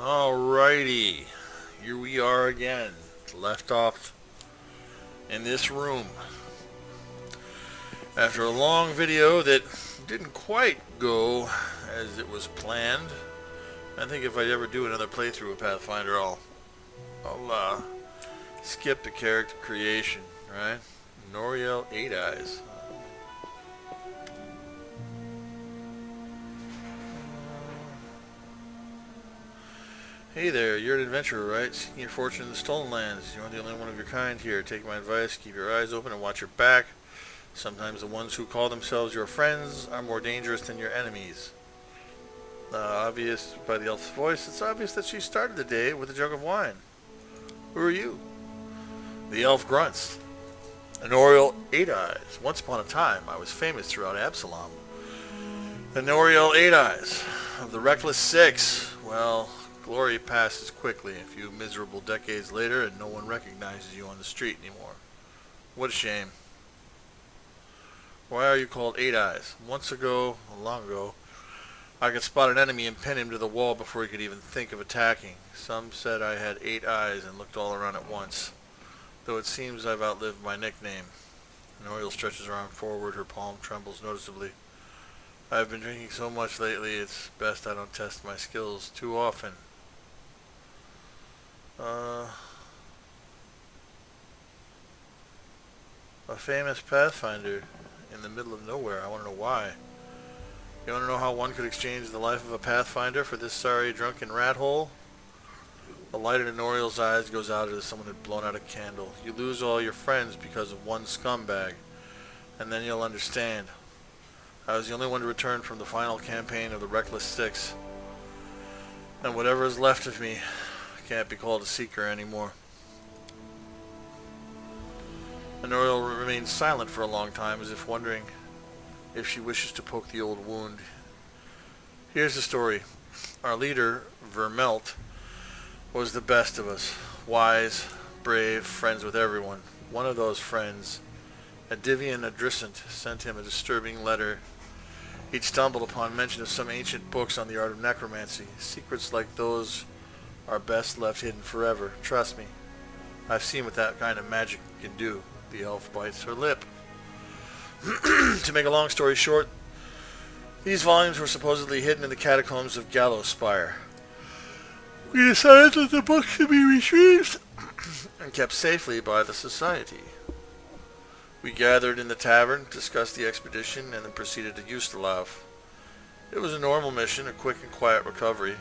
Alrighty, here we are again. Left off in this room after a long video that didn't quite go as it was planned. I think if I ever do another playthrough of Pathfinder, I'll skip the character creation, right? Noriel 8 Eyes. Hey there, you're an adventurer, right? Seeking your fortune in the Stolen Lands. You aren't the only one of your kind here. Take my advice, keep your eyes open and watch your back. Sometimes the ones who call themselves your friends are more dangerous than your enemies. Obvious by the elf's voice, it's obvious that she started the day with a jug of wine. Who are you? The elf grunts. Noriel 8 Eyes. Once upon a time, I was famous throughout Absalom. The Noriel 8 Eyes of the Reckless Six. Well, glory passes quickly a few miserable decades later and no one recognizes you on the street anymore. What a shame. Why are you called 8 Eyes? Long ago, I could spot an enemy and pin him to the wall before he could even think of attacking. Some said I had 8 eyes and looked all around at once, though it seems I've outlived my nickname. Noriel stretches her arm forward, her palm trembles noticeably. I've been drinking so much lately, it's best I don't test my skills too often. A famous Pathfinder in the middle of nowhere. I want to know why. You want to know how one could exchange the life of a Pathfinder for this sorry drunken rat hole? The light in Noriel's eyes goes out as if someone had blown out a candle. You lose all your friends because of one scumbag, and then you'll understand. I was the only one to return from the final campaign of the Reckless Six, and whatever is left of me can't be called a seeker anymore. Noriel remains silent for a long time, as if wondering if she wishes to poke the old wound. Here's the story. Our leader, Vermelt, was the best of us. Wise, brave, friends with everyone. One of those friends, Adivian Adrissant, sent him a disturbing letter. He'd stumbled upon mention of some ancient books on the art of necromancy. Secrets like those are best left hidden forever. Trust me. I've seen what that kind of magic can do. The elf bites her lip. To make a long story short, these volumes were supposedly hidden in the catacombs of Gallows Spire. We decided that the books should be retrieved and kept safely by the Society. We gathered in the tavern, discussed the expedition, and then proceeded to Ustalav. It was a normal mission, a quick and quiet recovery.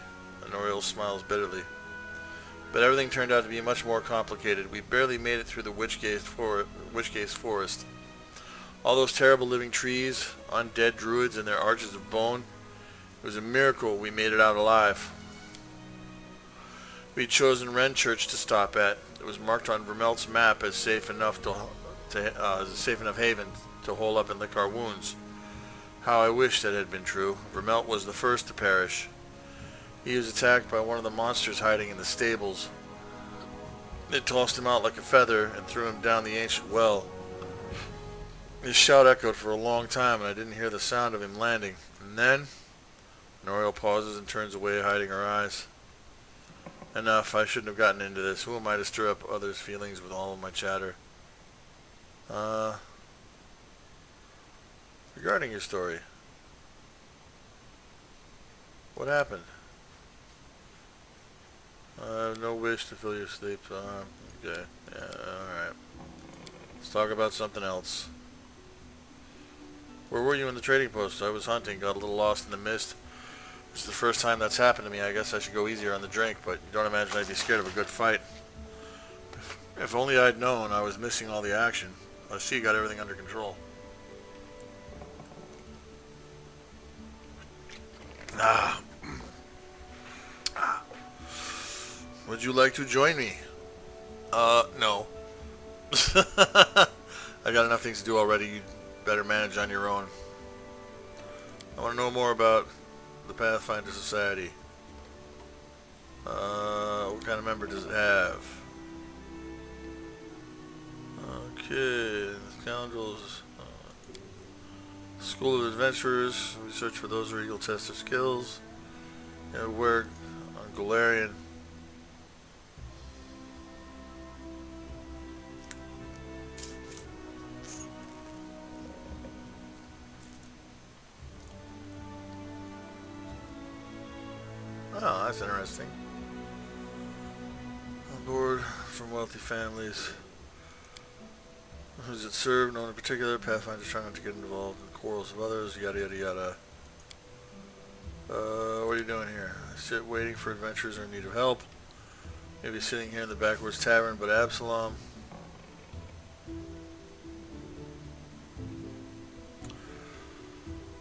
Noriel smiles bitterly. But everything turned out to be much more complicated. We barely made it through the Witchgaze Forest. All those terrible living trees, undead druids and their arches of bone. It was a miracle we made it out alive. We'd chosen Wren Church to stop at. It was marked on Vermelt's map as safe enough haven to hole up and lick our wounds. How I wish that had been true. Vermelt was the first to perish. He was attacked by one of the monsters hiding in the stables. It tossed him out like a feather and threw him down the ancient well. His shout echoed for a long time, and I didn't hear the sound of him landing. And then, Noriel pauses and turns away, hiding her eyes. Enough, I shouldn't have gotten into this. Who am I to stir up others' feelings with all of my chatter? Regarding your story, what happened? I have no wish to fill your sleep. Okay. Yeah, alright. Let's talk about something else. Where were you in the trading post? I was hunting, got a little lost in the mist. It's the first time that's happened to me. I guess I should go easier on the drink, but you don't imagine I'd be scared of a good fight. If only I'd known I was missing all the action. I see you got everything under control. Would you like to join me? No. I got enough things to do already. You'd better manage on your own. I want to know more about the Pathfinder Society. What kind of member does it have? Okay, scoundrels. School of Adventurers. We search for those who will test their skills. Work on Galarian. Oh, that's interesting. On board from wealthy families. Who's it served? No one in particular. Pathfinders try not to get involved in the quarrels of others. Yada yada yada. What are you doing here? I sit waiting for adventurers who are in need of help. Maybe sitting here in the backwoods tavern, but Absalom.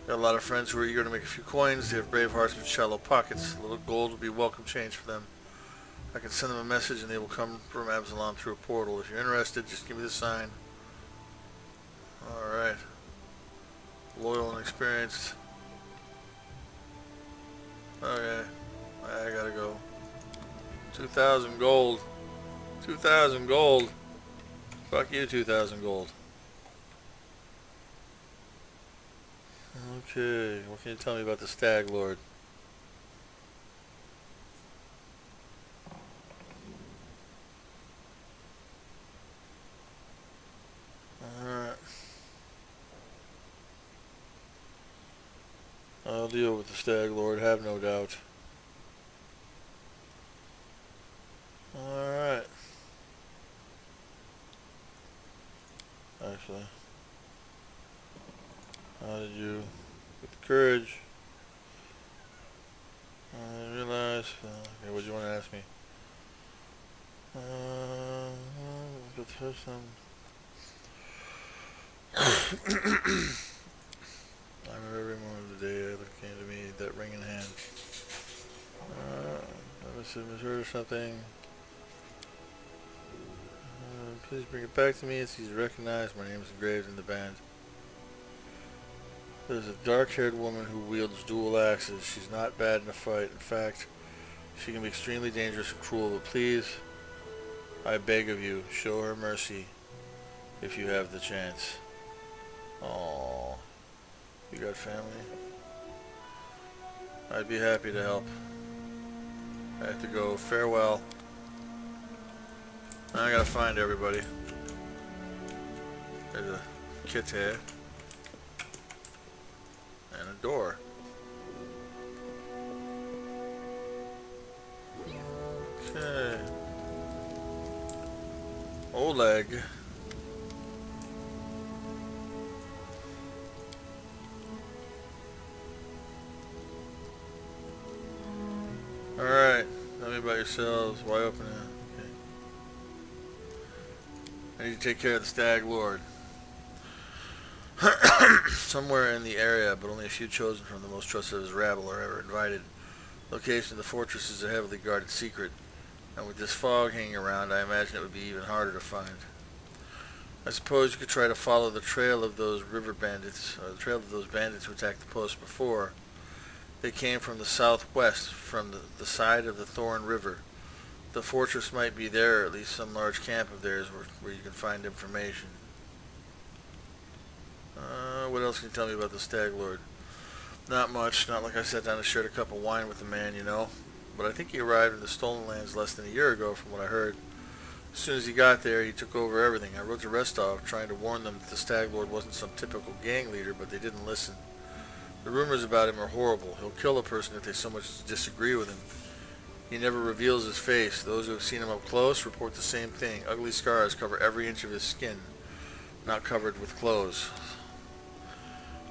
Got a lot of friends who are eager to make a few coins. They have brave hearts but shallow pockets. A little gold would be welcome change for them. I can send them a message and they will come from Absalom through a portal. If you're interested, just give me the sign. Alright. Loyal and experienced. Okay. I gotta go. 2,000 gold. 2,000 gold. Fuck you, 2,000 gold. Okay, what can you tell me about the Stag Lord? Alright. I'll deal with the Stag Lord, have no doubt. Alright. Actually. How did you get the courage? I realize. Okay, what do you want to ask me? Go touch them. I remember every moment of the day it came to me, that ring in hand. I must have misheard or something. Please bring it back to me. It's easy to recognize. My name is engraved in the band. There's a dark-haired woman who wields dual axes. She's not bad in a fight. In fact, she can be extremely dangerous and cruel, but please, I beg of you, show her mercy if you have the chance. Aww. You got family? I'd be happy to help. I have to go. Farewell. Now I gotta find everybody. There's a kitty. And a door. Okay. Oleg. Alright. Tell me about yourselves. Why open it? Okay. I need to take care of the Stag Lord. Somewhere in the area, but only a few chosen from the most trusted of his rabble are ever invited. Location of the fortress is a heavily guarded secret, and with this fog hanging around, I imagine it would be even harder to find. I suppose you could try to follow the trail of those river bandits, or the trail of those bandits who attacked the post before. They came from the southwest, from the side of the Thorn River. The fortress might be there, or at least some large camp of theirs where you can find information. What else can you tell me about the Stag Lord? Not much. Not like I sat down and shared a cup of wine with the man, you know. But I think he arrived in the Stolen Lands less than a year ago, from what I heard. As soon as he got there, he took over everything. I wrote to Restov, trying to warn them that the Stag Lord wasn't some typical gang leader, but they didn't listen. The rumors about him are horrible. He'll kill a person if they so much as disagree with him. He never reveals his face. Those who have seen him up close report the same thing. Ugly scars cover every inch of his skin, not covered with clothes.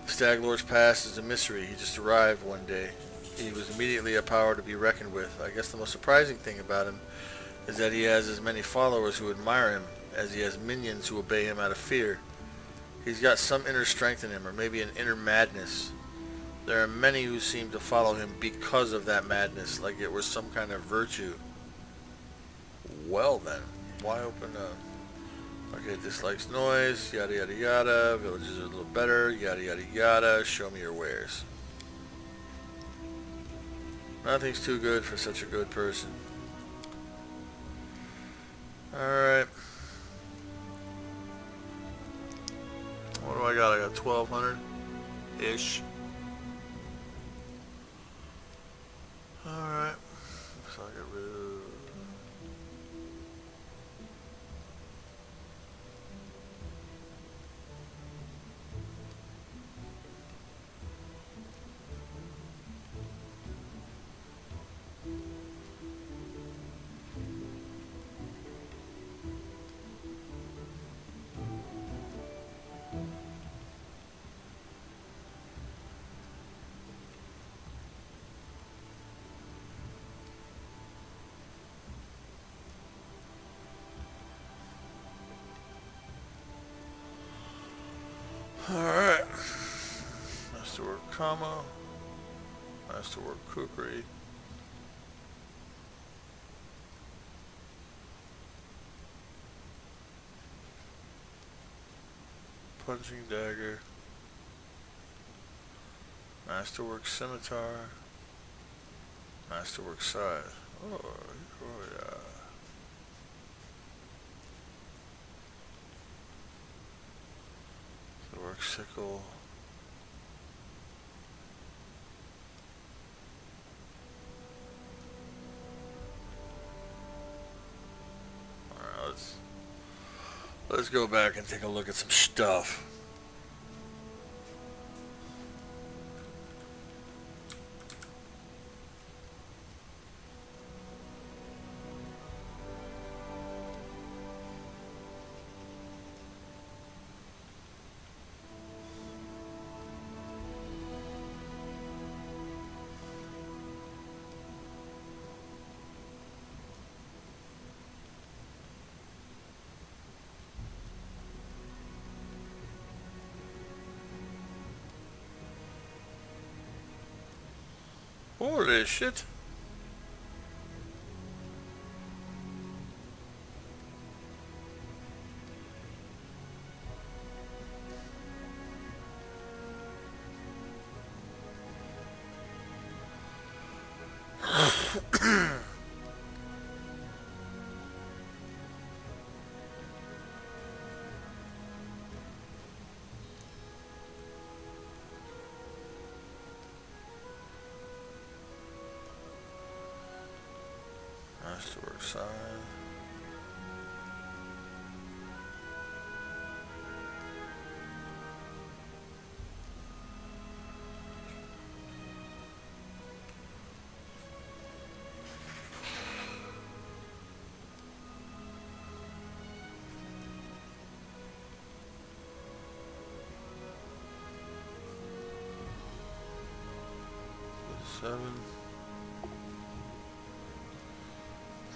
The Stag Lord's past is a mystery. He just arrived one day. He was immediately a power to be reckoned with. I guess the most surprising thing about him is that he has as many followers who admire him as he has minions who obey him out of fear. He's got some inner strength in him, or maybe an inner madness. There are many who seem to follow him because of that madness, like it was some kind of virtue. Well then, why open up? Okay, dislikes noise, yada yada yada, villages are a little better, yada yada yada, show me your wares. Nothing's too good for such a good person. Alright. What do I got? I got 1,200-ish. Alright. Alright. Masterwork comma. Masterwork cookery. Punching dagger. Masterwork scimitar. Masterwork scythe. Oh yeah. Masterwork sickle. Alright, let's go back and take a look at some stuff. Holy shit. Masterwork side. Seven.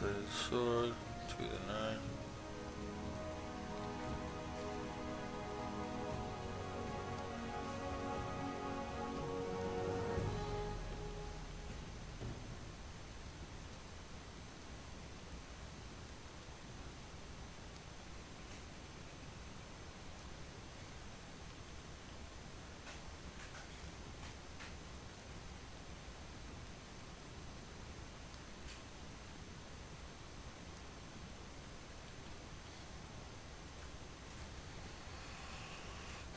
Bladed sword. 2 to 9.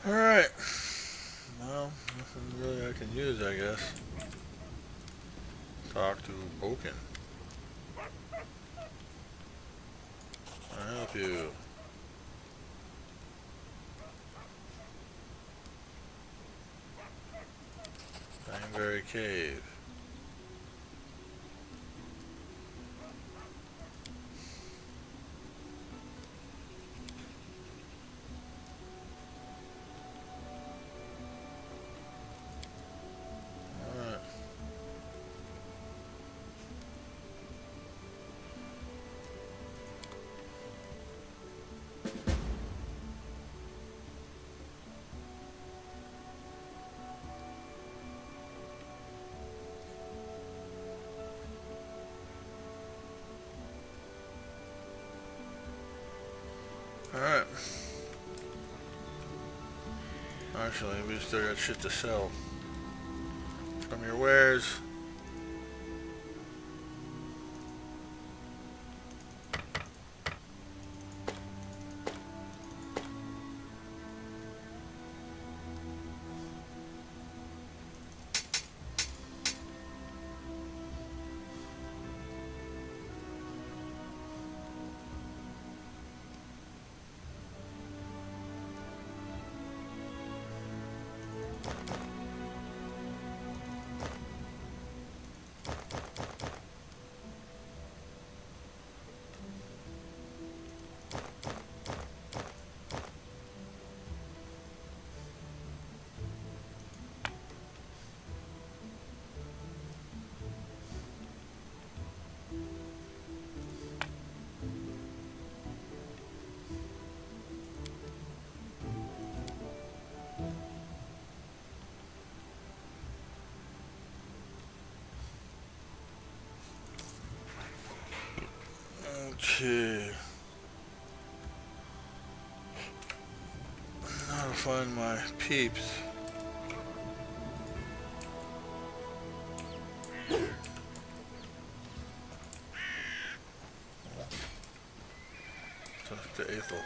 Alright. Well, nothing really I can use, I guess. Talk to Boken. I'll help you. Bangberry Cave. Alright. Alright. Actually, we still got shit to sell. From your wares. see. Now to find my peeps. Talk to Ethel.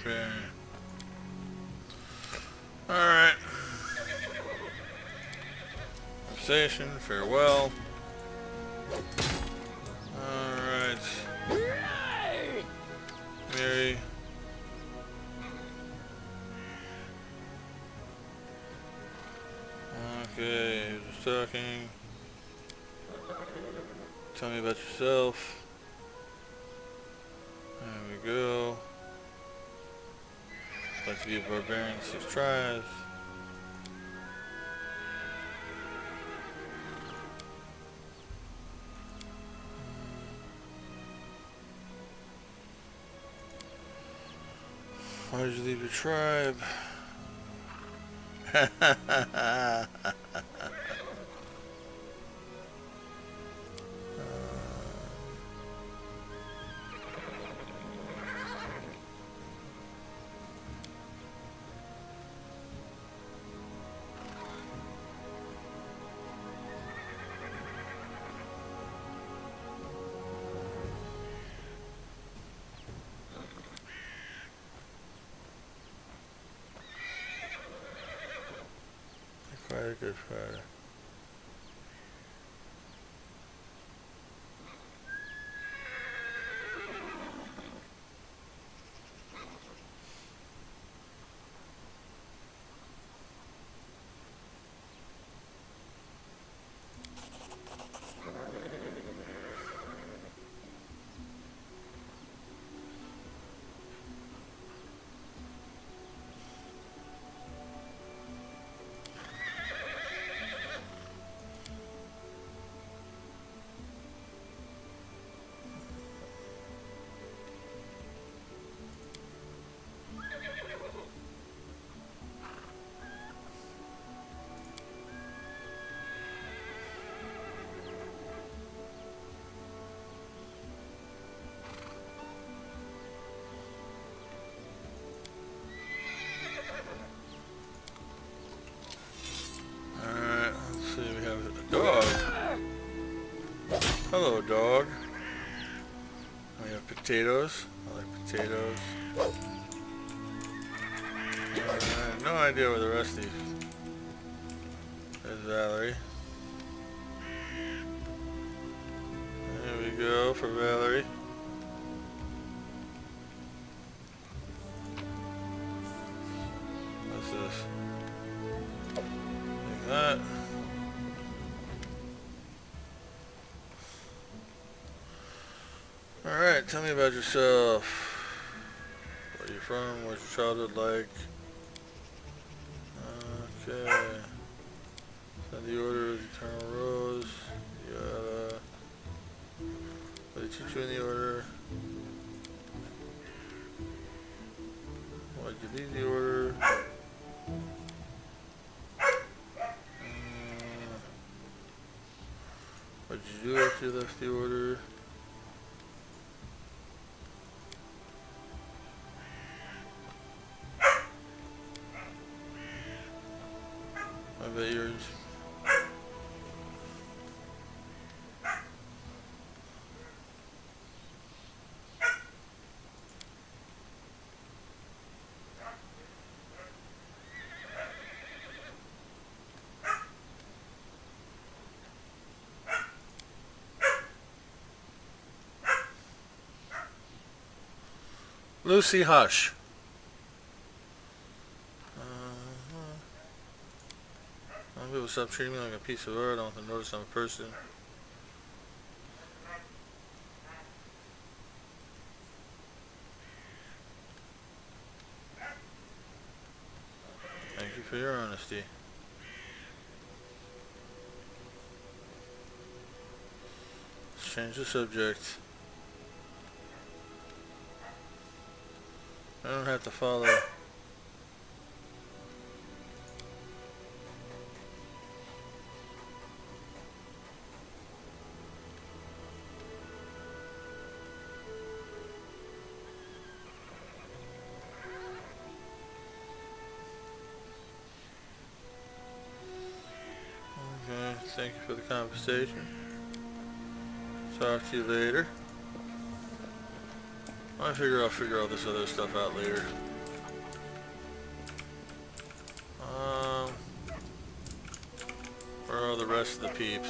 barbarian. Alright. Conversation, farewell. Alright. Mary. Okay, just talking. Tell me about yourself. There we go. Like to be a barbarian 6 tries. Why did you leave your tribe? Quite a good fighter. Dog. Hello, dog. We have potatoes. I like potatoes. No idea where the rest of these. There's Valerie. There we go for Valerie. What's this? Like that. Alright, tell me about yourself. Where are you from? What's your childhood like? Okay. Send the order of the Eternal Rose. Yada. What did they teach you in the order? Why did you leave the order? What did you do after you left the order? I bet yours. Lucy Hush. People stop treating me like a piece of art. I don't want them to notice I'm a person. Thank you for your honesty. Let's change the subject. I don't have to follow. Okay, thank you for the conversation. Talk to you later. I figure I'll figure all this other stuff out later. Where are the rest of the peeps?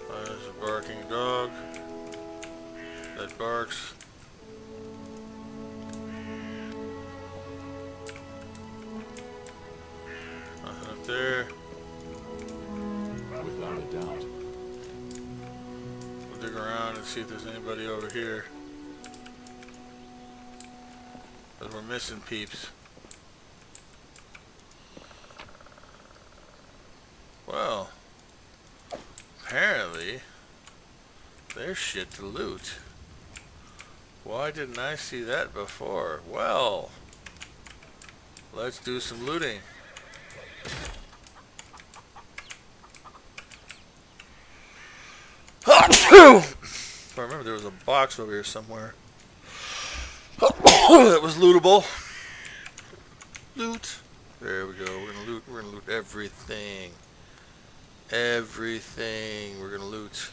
There's a barking dog that barks. Nothing up there. Without a doubt. We'll dig around and see if there's anybody over here. Because we're missing peeps. Well, apparently there's shit to loot. Why didn't I see that before? Well, let's do some looting. If I remember, there was a box over here somewhere that was lootable. Loot. There we go. We're gonna loot. We're gonna loot everything. Everything. We're gonna loot.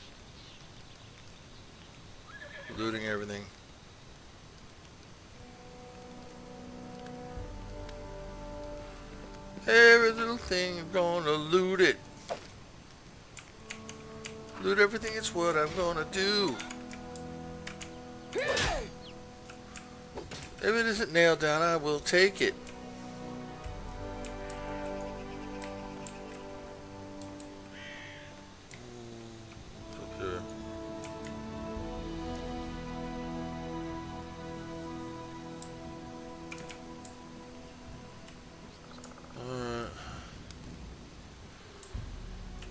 Looting everything. Every little thing, I'm gonna loot it. Loot everything, it's what I'm gonna do. If it isn't nailed down, I will take it. Okay. Alright.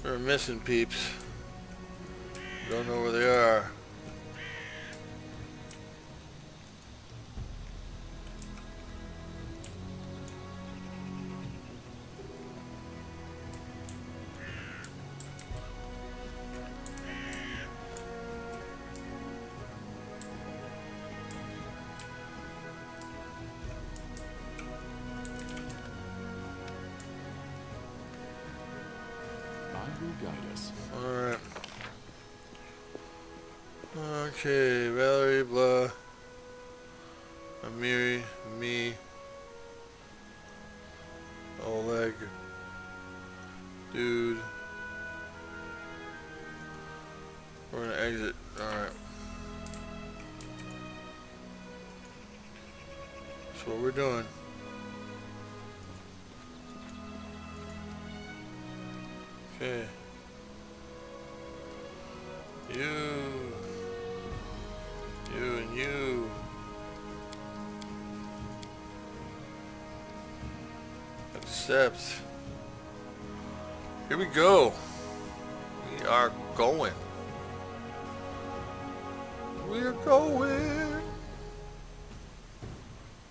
We're missing peeps. Don't know where they are. I will guide us. Alright. Okay, Valerie, blah. Amiri, me. Oleg. Dude. We're gonna exit. Alright. That's what we're doing. Okay. You and you. Accept. Here we go. We are going. We're going.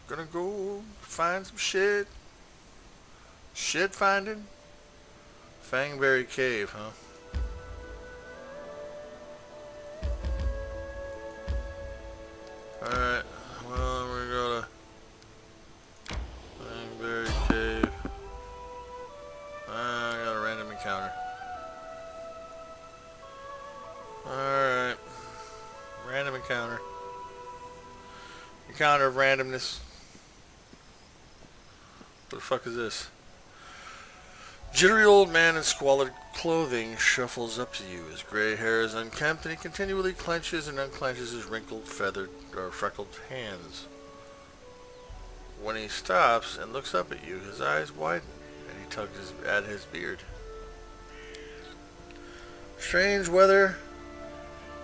Gonna go find some shit. Shit finding. Fangberry Cave, huh? Alright, well, we're gonna go to Fangberry Cave. I got a random encounter. Alright. Random encounter. Encounter of randomness. What the fuck is this? Jittery old man in squalid clothing shuffles up to you. His gray hair is unkempt, and he continually clenches and unclenches his wrinkled, feathered, or freckled hands. When he stops and looks up at you, his eyes widen, and he tugs at his beard. Strange weather.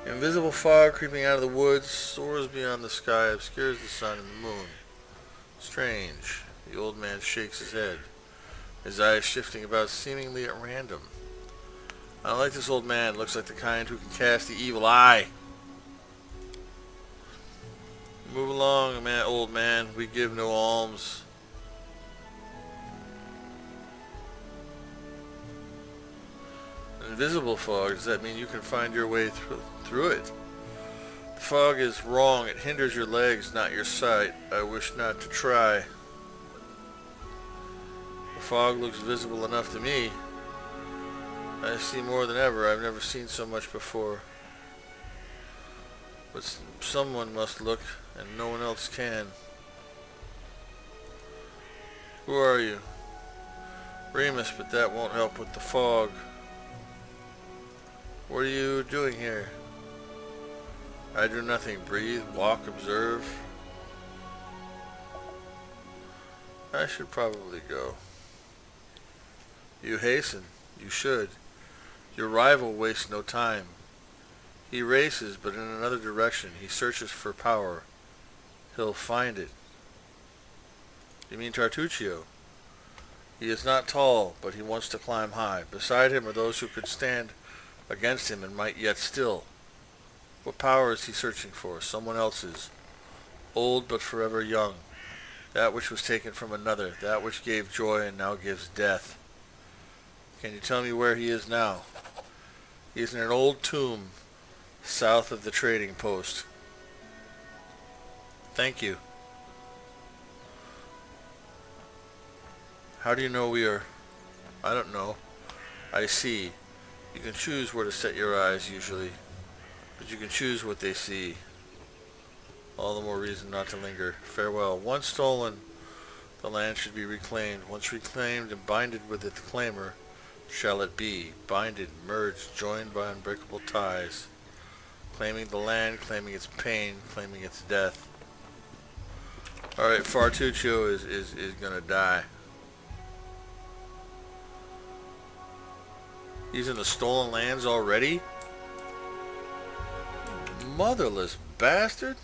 Invisible fog creeping out of the woods, soars beyond the sky, obscures the sun and the moon. Strange. The old man shakes his head, his eyes shifting about seemingly at random. I don't like this old man. Looks like the kind who can cast the evil eye. Move along, man, old man. We give no alms. Invisible fog. Does that mean you can find your way through it? The fog is wrong. It hinders your legs, not your sight. I wish not to try. The fog looks visible enough to me. I see more than ever. I've never seen so much before. But someone must look, and no one else can. Who are you? Remus, but that won't help with the fog. What are you doing here? I do nothing. Breathe, walk, observe. I should probably go. You hasten. You should. Your rival wastes no time. He races, but in another direction. He searches for power. He'll find it. You mean Fartuccio? He is not tall, but he wants to climb high. Beside him are those who could stand against him and might yet still. What power is he searching for? Someone else's. Old but forever young. That which was taken from another. That which gave joy and now gives death. Can you tell me where he is now? He is in an old tomb south of the trading post. Thank you. How do you know we are... I don't know. I see. You can choose where to set your eyes usually, but you can choose what they see. All the more reason not to linger. Farewell. Once stolen, the land should be reclaimed. Once reclaimed and binded with the claimer, shall it be. Binded, merged, joined by unbreakable ties. Claiming the land, claiming its pain, claiming its death. Alright, Fartuccio is gonna die. He's in the stolen lands already? Motherless bastard.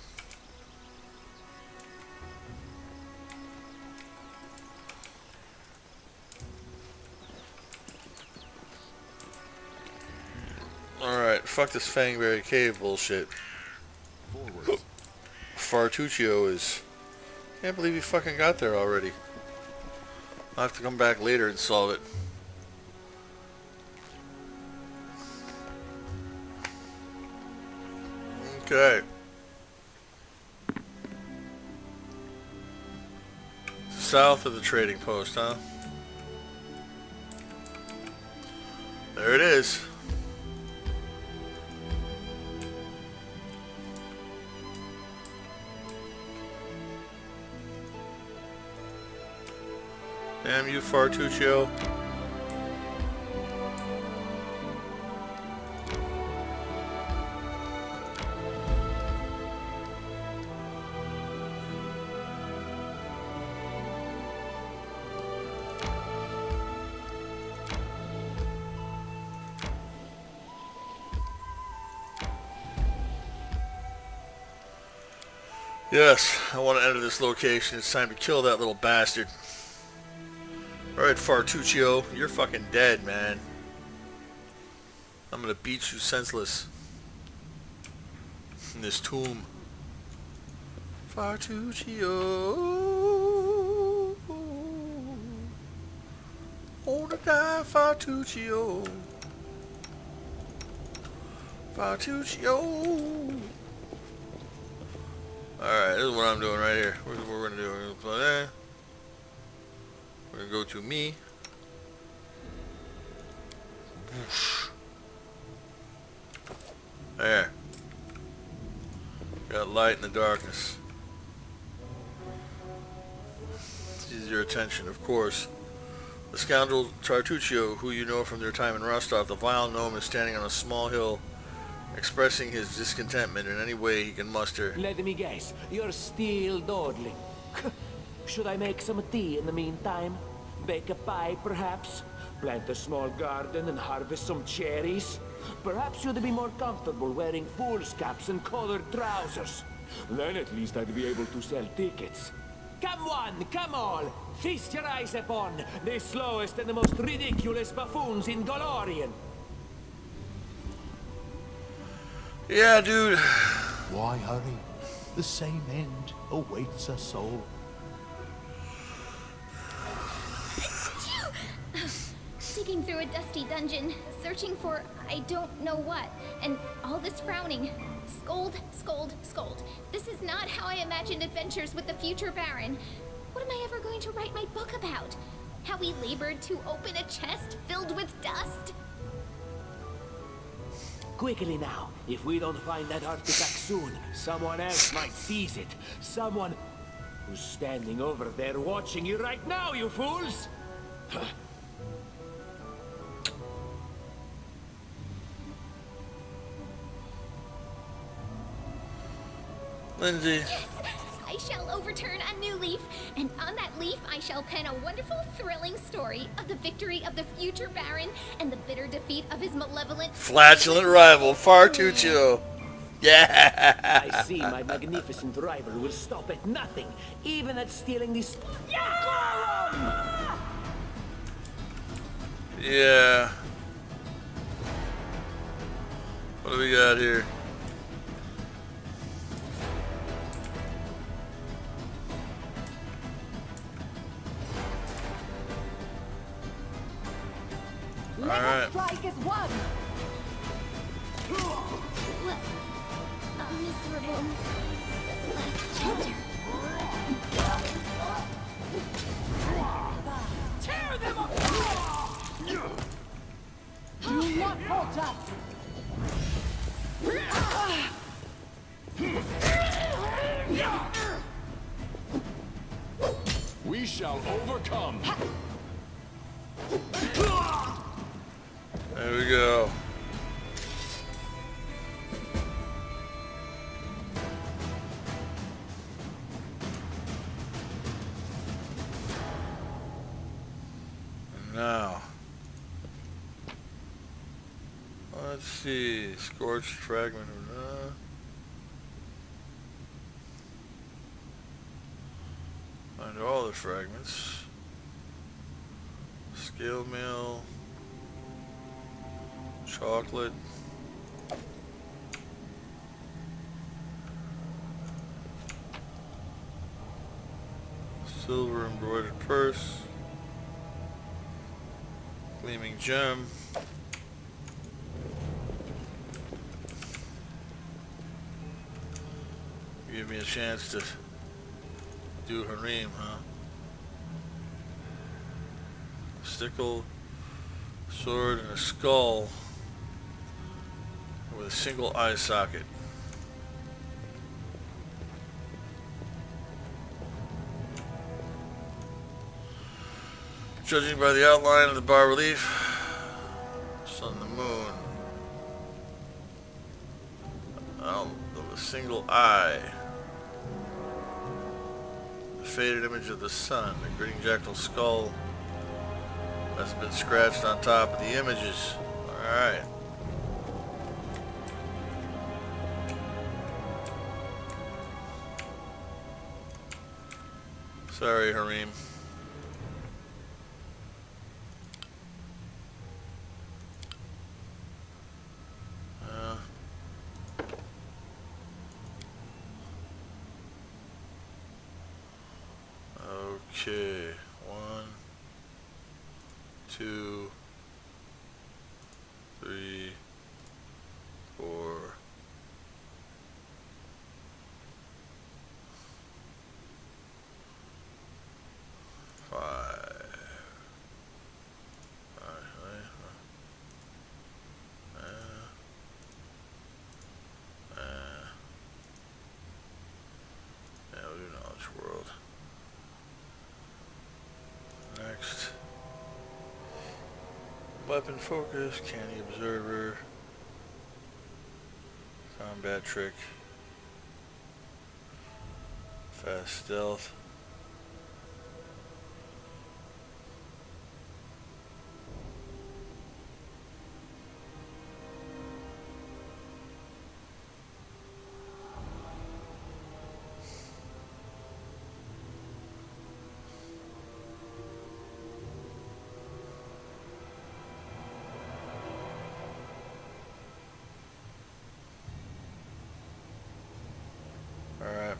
Alright, fuck this Fangberry Cave bullshit. Fartuccio is... Can't believe he fucking got there already. I'll have to come back later and solve it. Okay. South of the trading post, huh? There it is. Damn you, Fartuccio. Yes, I want to enter this location. It's time to kill that little bastard. Alright, Fartuccio, you're fucking dead, man. I'm gonna beat you senseless in this tomb. Fartuccio, wanna die, Fartuccio. Fartuccio. Alright, this is what I'm doing right here. What we're gonna do. We're gonna play that. We're gonna go to me. Whoosh. There. Got light in the darkness. Seize your attention, of course. The scoundrel Fartuccio, who you know from their time in Rostov, the vile gnome, is standing on a small hill, expressing his discontentment in any way he can muster. Let me guess, you're still dawdling. Should I make some tea in the meantime? Bake a pie, perhaps? Plant a small garden and harvest some cherries? Perhaps you'd be more comfortable wearing fool's caps and colored trousers. Then at least I'd be able to sell tickets. Come one, come all! Feast your eyes upon the slowest and the most ridiculous buffoons in Golorian. Yeah, dude. Why hurry? The same end awaits us all. Digging through a dusty dungeon, searching for I don't know what, and all this frowning. Scold, scold, scold. This is not how I imagined adventures with the future Baron. What am I ever going to write my book about? How we labored to open a chest filled with dust? Quickly now. If we don't find that artifact soon, someone else might seize it. Someone who's standing over there watching you right now, you fools! Lindsay. Yes! I shall overturn a new leaf, and on that leaf I shall pen a wonderful, thrilling story of the victory of the future Baron and the bitter defeat of his malevolent... Flatulent rival, Fartuccio. Yeah! I see my magnificent rival will stop at nothing, even at stealing this... Yeah. What do we got here? Alright. Strike is one. What a miserable last chapter. Tear them apart. Do not falter. We shall overcome. There we go. And now, let's see. Scorched fragment. Find all the fragments. Scale mill. Chocolate. Silver embroidered purse. Gleaming gem. Give me a chance to do harem, huh? Stickle, sword, and a skull with a single eye socket. Judging by the outline of the bas relief, sun and the moon, of a single eye, the faded image of the sun, the grinning jackal skull that's been scratched on top of the images. Alright. Sorry, harem. Okay, 1, 2, 3, 4, 5. Yeah, we'll do knowledge world. Next, weapon focus, candy observer, combat trick, fast stealth. Alright.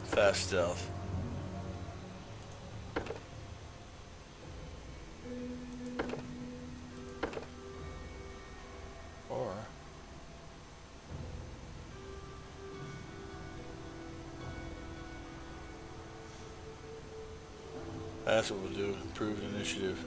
Fast stealth. Or Passive will do. Improved initiative.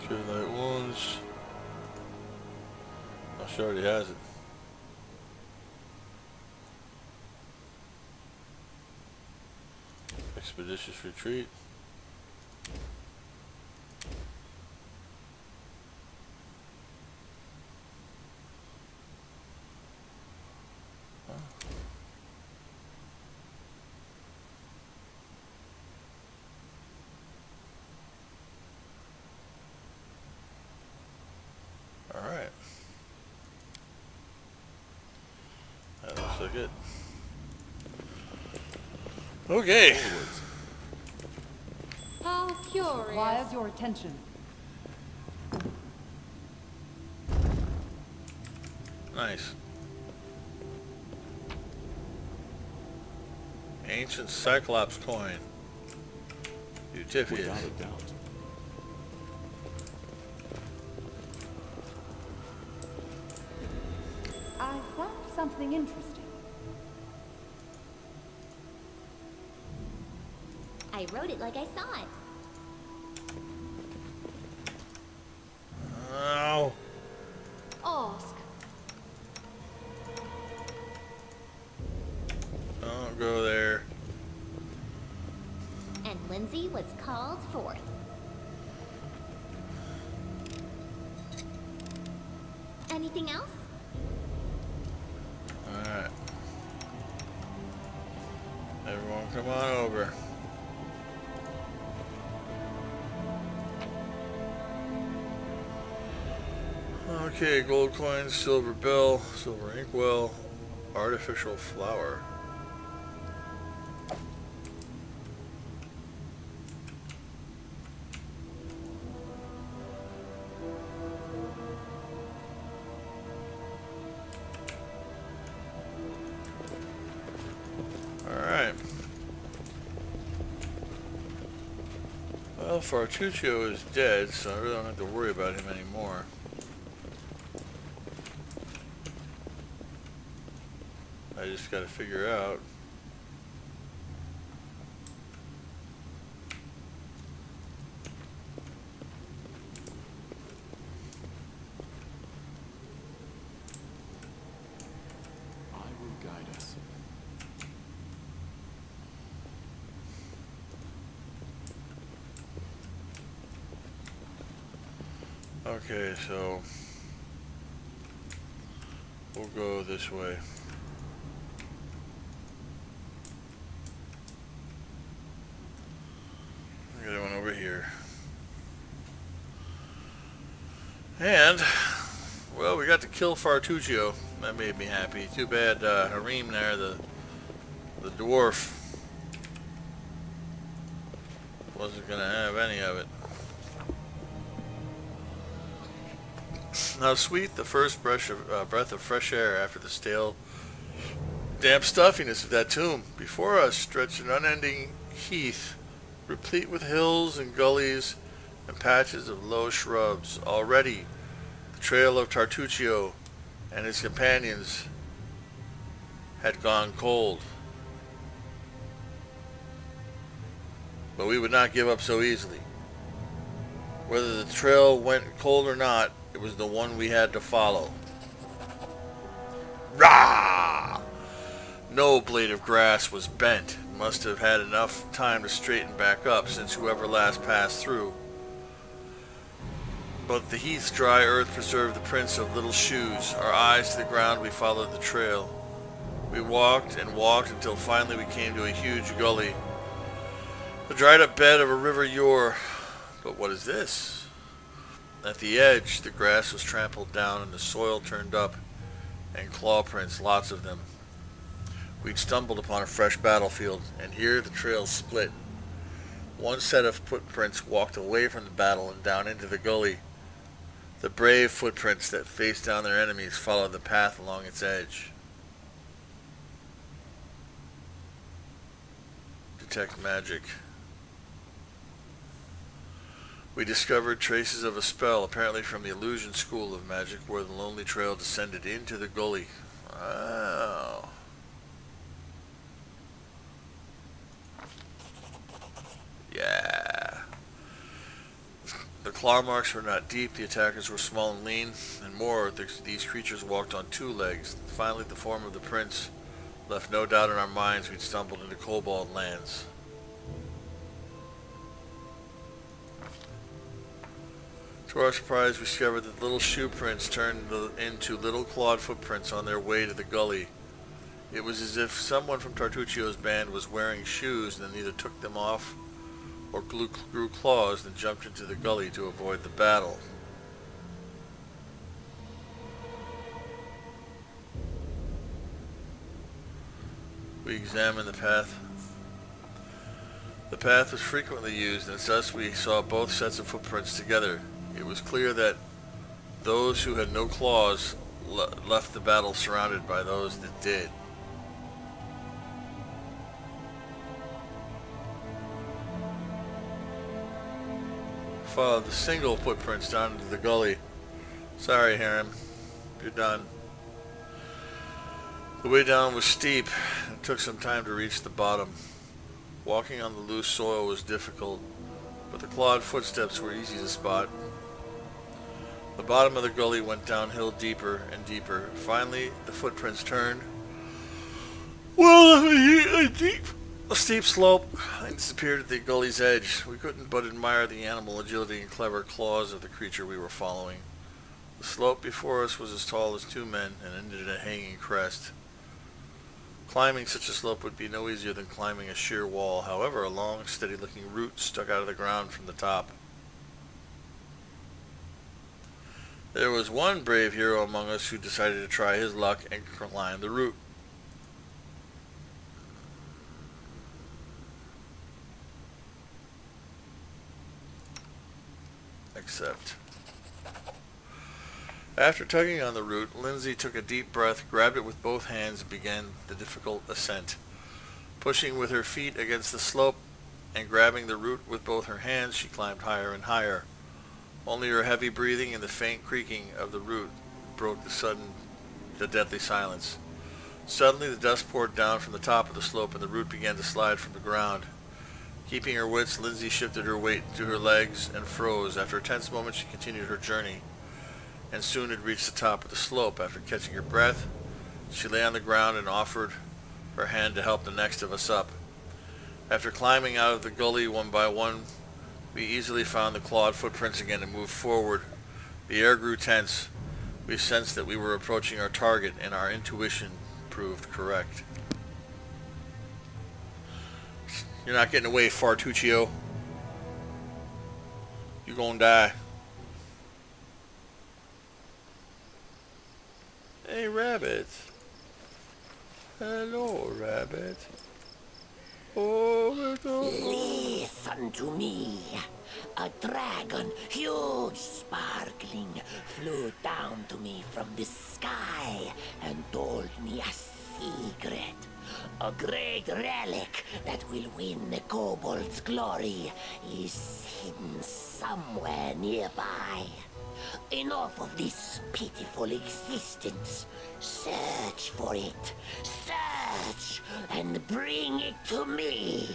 Cure light wounds. Oh, she already has it. Expeditious retreat. Alright. That looks like it. Okay. How curious. Requires your attention. Nice. Ancient Cyclops coin. Beautifius. Without a doubt. I found something interesting. I wrote it like I saw it. Oh. Ask. Don't go there. And Lindsay was called forth. Anything else? Alright. Everyone come on over. Okay, gold coins, silver bell, silver inkwell, artificial flower. Alright. Well, Fartuccio is dead, so I really don't have to worry about him anymore. I just gotta figure out I will guide us. okay, so we'll go this way. Get one over here. And, well, we got to kill Fartuccio. That made me happy. Too bad Harim there, the dwarf, wasn't going to have any of it. How sweet the first breath of fresh air after the stale, damp stuffiness of that tomb. Before us stretched an unending heath, replete with hills and gullies and patches of low shrubs. Already, the trail of Fartuccio and his companions had gone cold. But we would not give up so easily. Whether the trail went cold or not, it was the one we had to follow. Rah! No blade of grass was bent. Must have had enough time to straighten back up, since whoever last passed through. But the heath's dry earth preserved the prints of little shoes. Our eyes to the ground, we followed the trail. We walked and walked until finally we came to a huge gully. The dried up bed of a river Yor. But what is this? At the edge, the grass was trampled down and the soil turned up, and claw prints, lots of them. We'd stumbled upon a fresh battlefield, and here the trails split. One set of footprints walked away from the battle and down into the gully. The brave footprints that faced down their enemies followed the path along its edge. Detect magic. We discovered traces of a spell, apparently from the illusion school of magic, where the lonely trail descended into the gully. Oh. Yeah. The claw marks were not deep, the attackers were small and lean, and more, these creatures walked on two legs. Finally, the form of the prince left no doubt in our minds we'd stumbled into Kobold lands. To our surprise, we discovered that the little shoe prints turned into little clawed footprints on their way to the gully. It was as if someone from Fartuccio's band was wearing shoes and then either took them off or grew claws and jumped into the gully to avoid the battle. We examined the path. The path was frequently used, and thus we saw both sets of footprints together. It was clear that those who had no claws left the battle surrounded by those that did. Followed the single footprints down into the gully. Sorry, Harem. You're done. The way down was steep, and it took some time to reach the bottom. Walking on the loose soil was difficult, but the clawed footsteps were easy to spot. The bottom of the gully went downhill deeper and deeper. Finally, the footprints turned. Well, a steep slope and disappeared at the gully's edge. We couldn't but admire the animal agility and clever claws of the creature we were following. The slope before us was as tall as two men and ended in a hanging crest. Climbing such a slope would be no easier than climbing a sheer wall. However, a long, steady-looking root stuck out of the ground from the top. There was one brave hero among us who decided to try his luck and climb the root. Except, after tugging on the root, Lindsay took a deep breath, grabbed it with both hands, and began the difficult ascent. Pushing with her feet against the slope and grabbing the root with both her hands, she climbed higher and higher. Only her heavy breathing and the faint creaking of the root broke the deadly silence. Suddenly the dust poured down from the top of the slope and the root began to slide from the ground. Keeping her wits, Lindsay shifted her weight to her legs and froze. After a tense moment, she continued her journey and soon had reached the top of the slope. After catching her breath, she lay on the ground and offered her hand to help the next of us up. After climbing out of the gully one by one, we easily found the clawed footprints again and moved forward. The air grew tense. We sensed that we were approaching our target, and our intuition proved correct. You're not getting away, Fartuccio. You're gonna die. Hey, rabbit. Hello, rabbit. Oh, Listen to me. A dragon, huge, sparkling, flew down to me from the sky and told me a secret. A great relic that will win the kobold's glory is hidden somewhere nearby. Enough of this pitiful existence. Search for it. Search and bring it to me.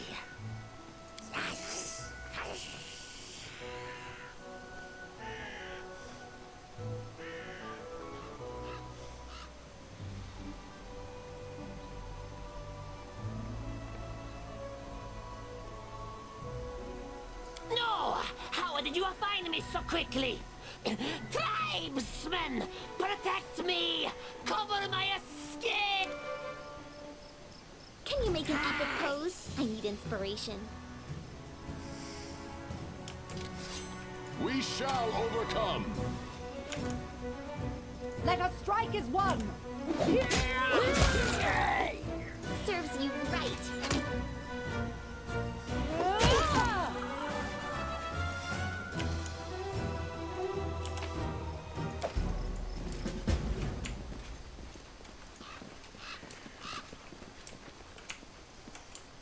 No! How did you find me so quickly? Tribesmen! Protect me! Cover my escape! Can you make an epic pose? I need inspiration. We shall overcome. Let us strike as one. Serves you right.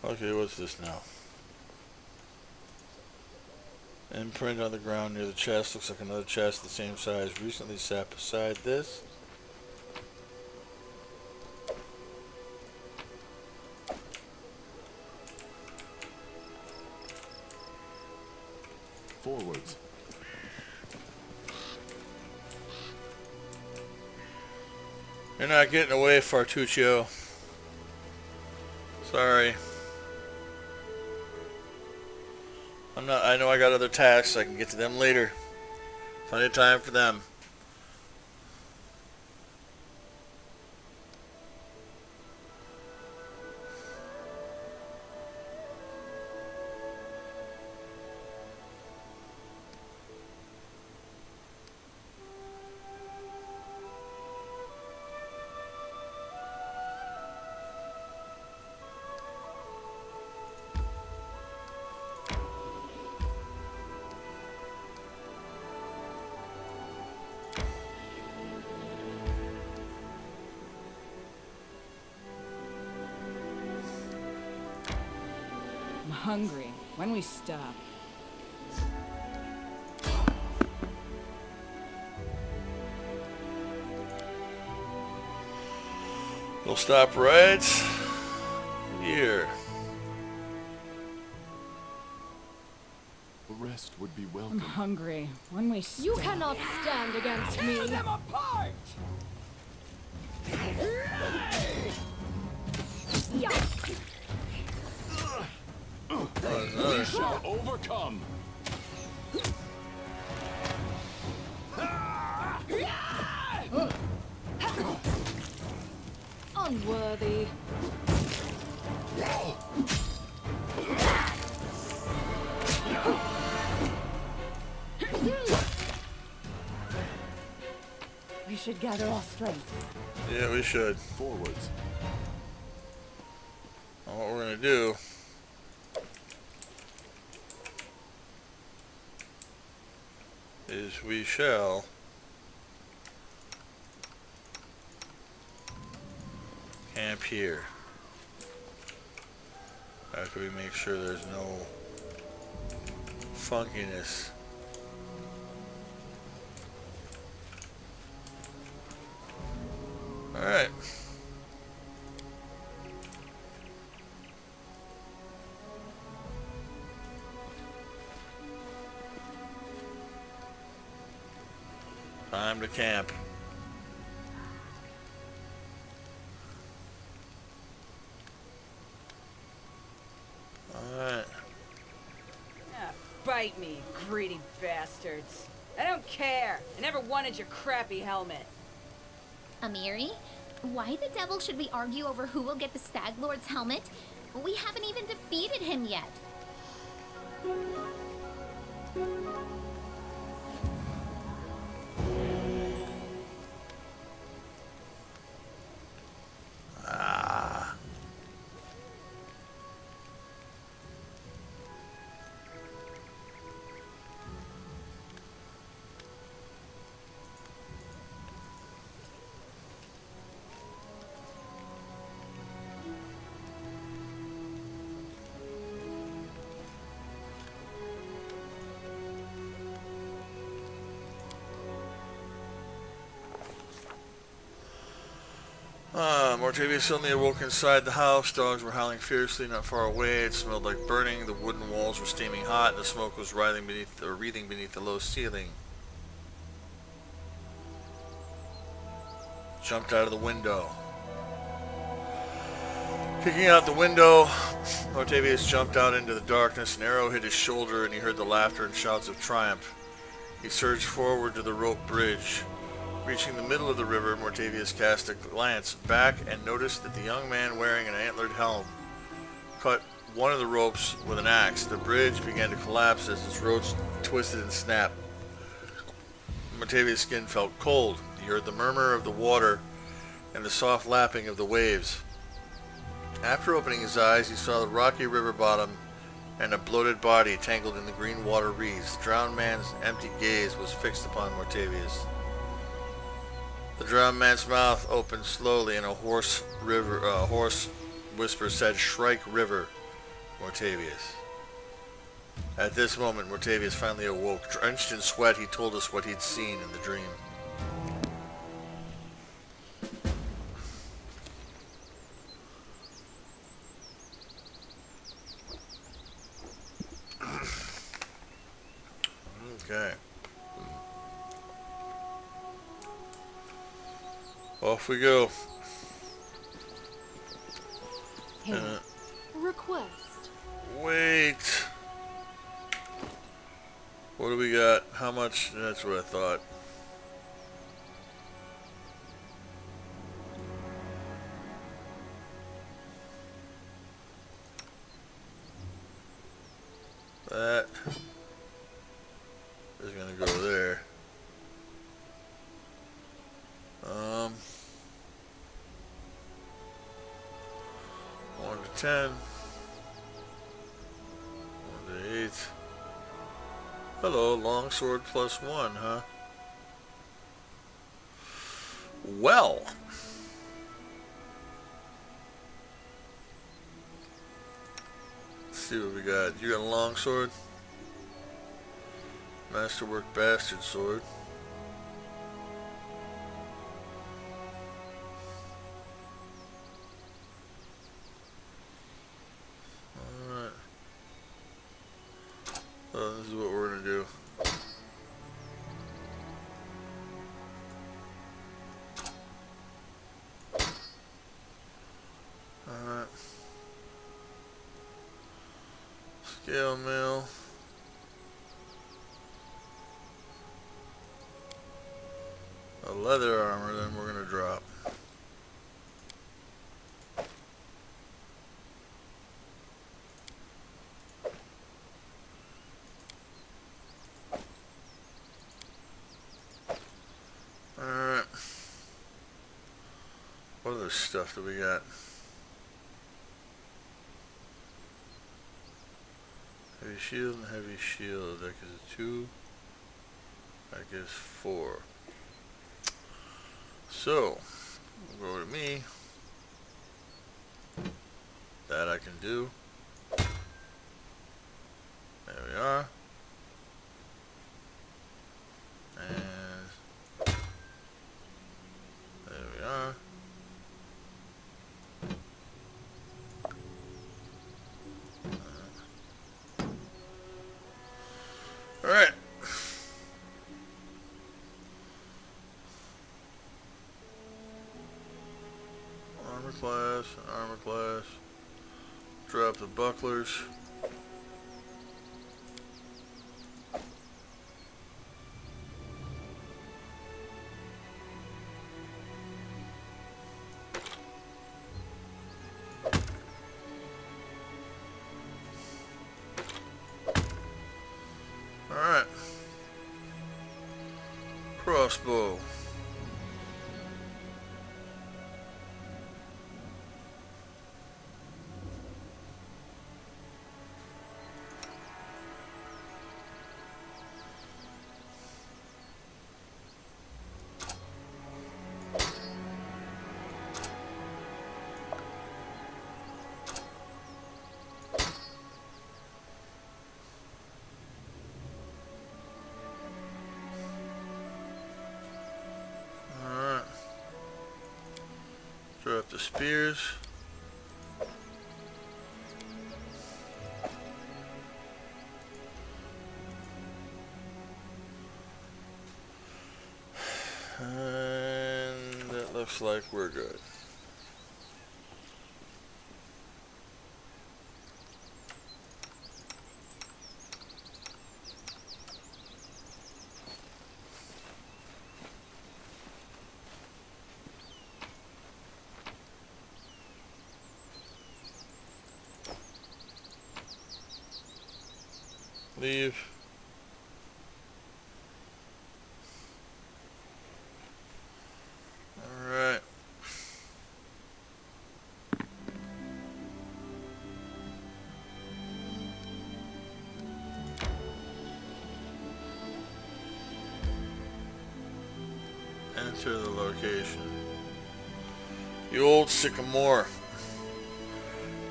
Okay, what's this now? Imprint on the ground near the chest. Looks like another chest the same size. Recently sat beside this. Forwards. You're not getting away, Fartuccio. Sorry. I know I got other tasks. I can get to them later. Plenty of time for them. I'm hungry. When we stop? We'll stop right here. A rest would be I'm welcome. hungry. When we stop? You cannot stand against me. We shall overcome. Unworthy. We should gather our strength. Yeah, we should. Forwards. Well, what we're going to do is we shall camp here. After we make sure there's no funkiness. Alright. Time to camp. Alright. Ah, bite me, greedy bastards. I don't care. I never wanted your crappy helmet. Amiri, why the devil should we argue over who will get the Stag Lord's helmet? We haven't even defeated him yet. Ah. Mortavia suddenly awoke inside the house. Dogs were howling fiercely not far away. It smelled like burning. The wooden walls were steaming hot, and the smoke was wreathing beneath the low ceiling. Jumped out of the window. Kicking out the window, Mortavius jumped out into the darkness. An arrow hit his shoulder, and he heard the laughter and shouts of triumph. He surged forward to the rope bridge. Reaching the middle of the river, Mortavius cast a glance back and noticed that the young man wearing an antlered helm cut one of the ropes with an axe. The bridge began to collapse as its ropes twisted and snapped. Mortavius' skin felt cold. He heard the murmur of the water and the soft lapping of the waves. After opening his eyes, he saw the rocky river bottom and a bloated body tangled in the green water reeds. The drowned man's empty gaze was fixed upon Mortavius. The drowned man's mouth opened slowly, and a hoarse whisper said, "Shrike River, Mortavius." At this moment, Mortavius finally awoke. Drenched in sweat, he told us what he'd seen in the dream. Okay. Off we go. Hey, request. Wait. What do we got? How much? That's what I thought. That is going to go there. 1 to 10. 1 to 8. Hello, longsword +1, huh? Well. Let's see what we got. You got a longsword? Masterwork bastard sword. Alright. So this is what we're gonna do. Alright. Scale mill. A leather armor, then we're gonna drop. Alright. What other stuff do we got? Heavy shield and heavy shield. That gives 2. That gives 4. So, we'll go to me. That I can do. There we are. And there we are. Alright. Armor class. Drop the bucklers. Alright. Crossbow. Throw up the spears. And that looks like we're good. Leave. All right. Enter the location. The old sycamore.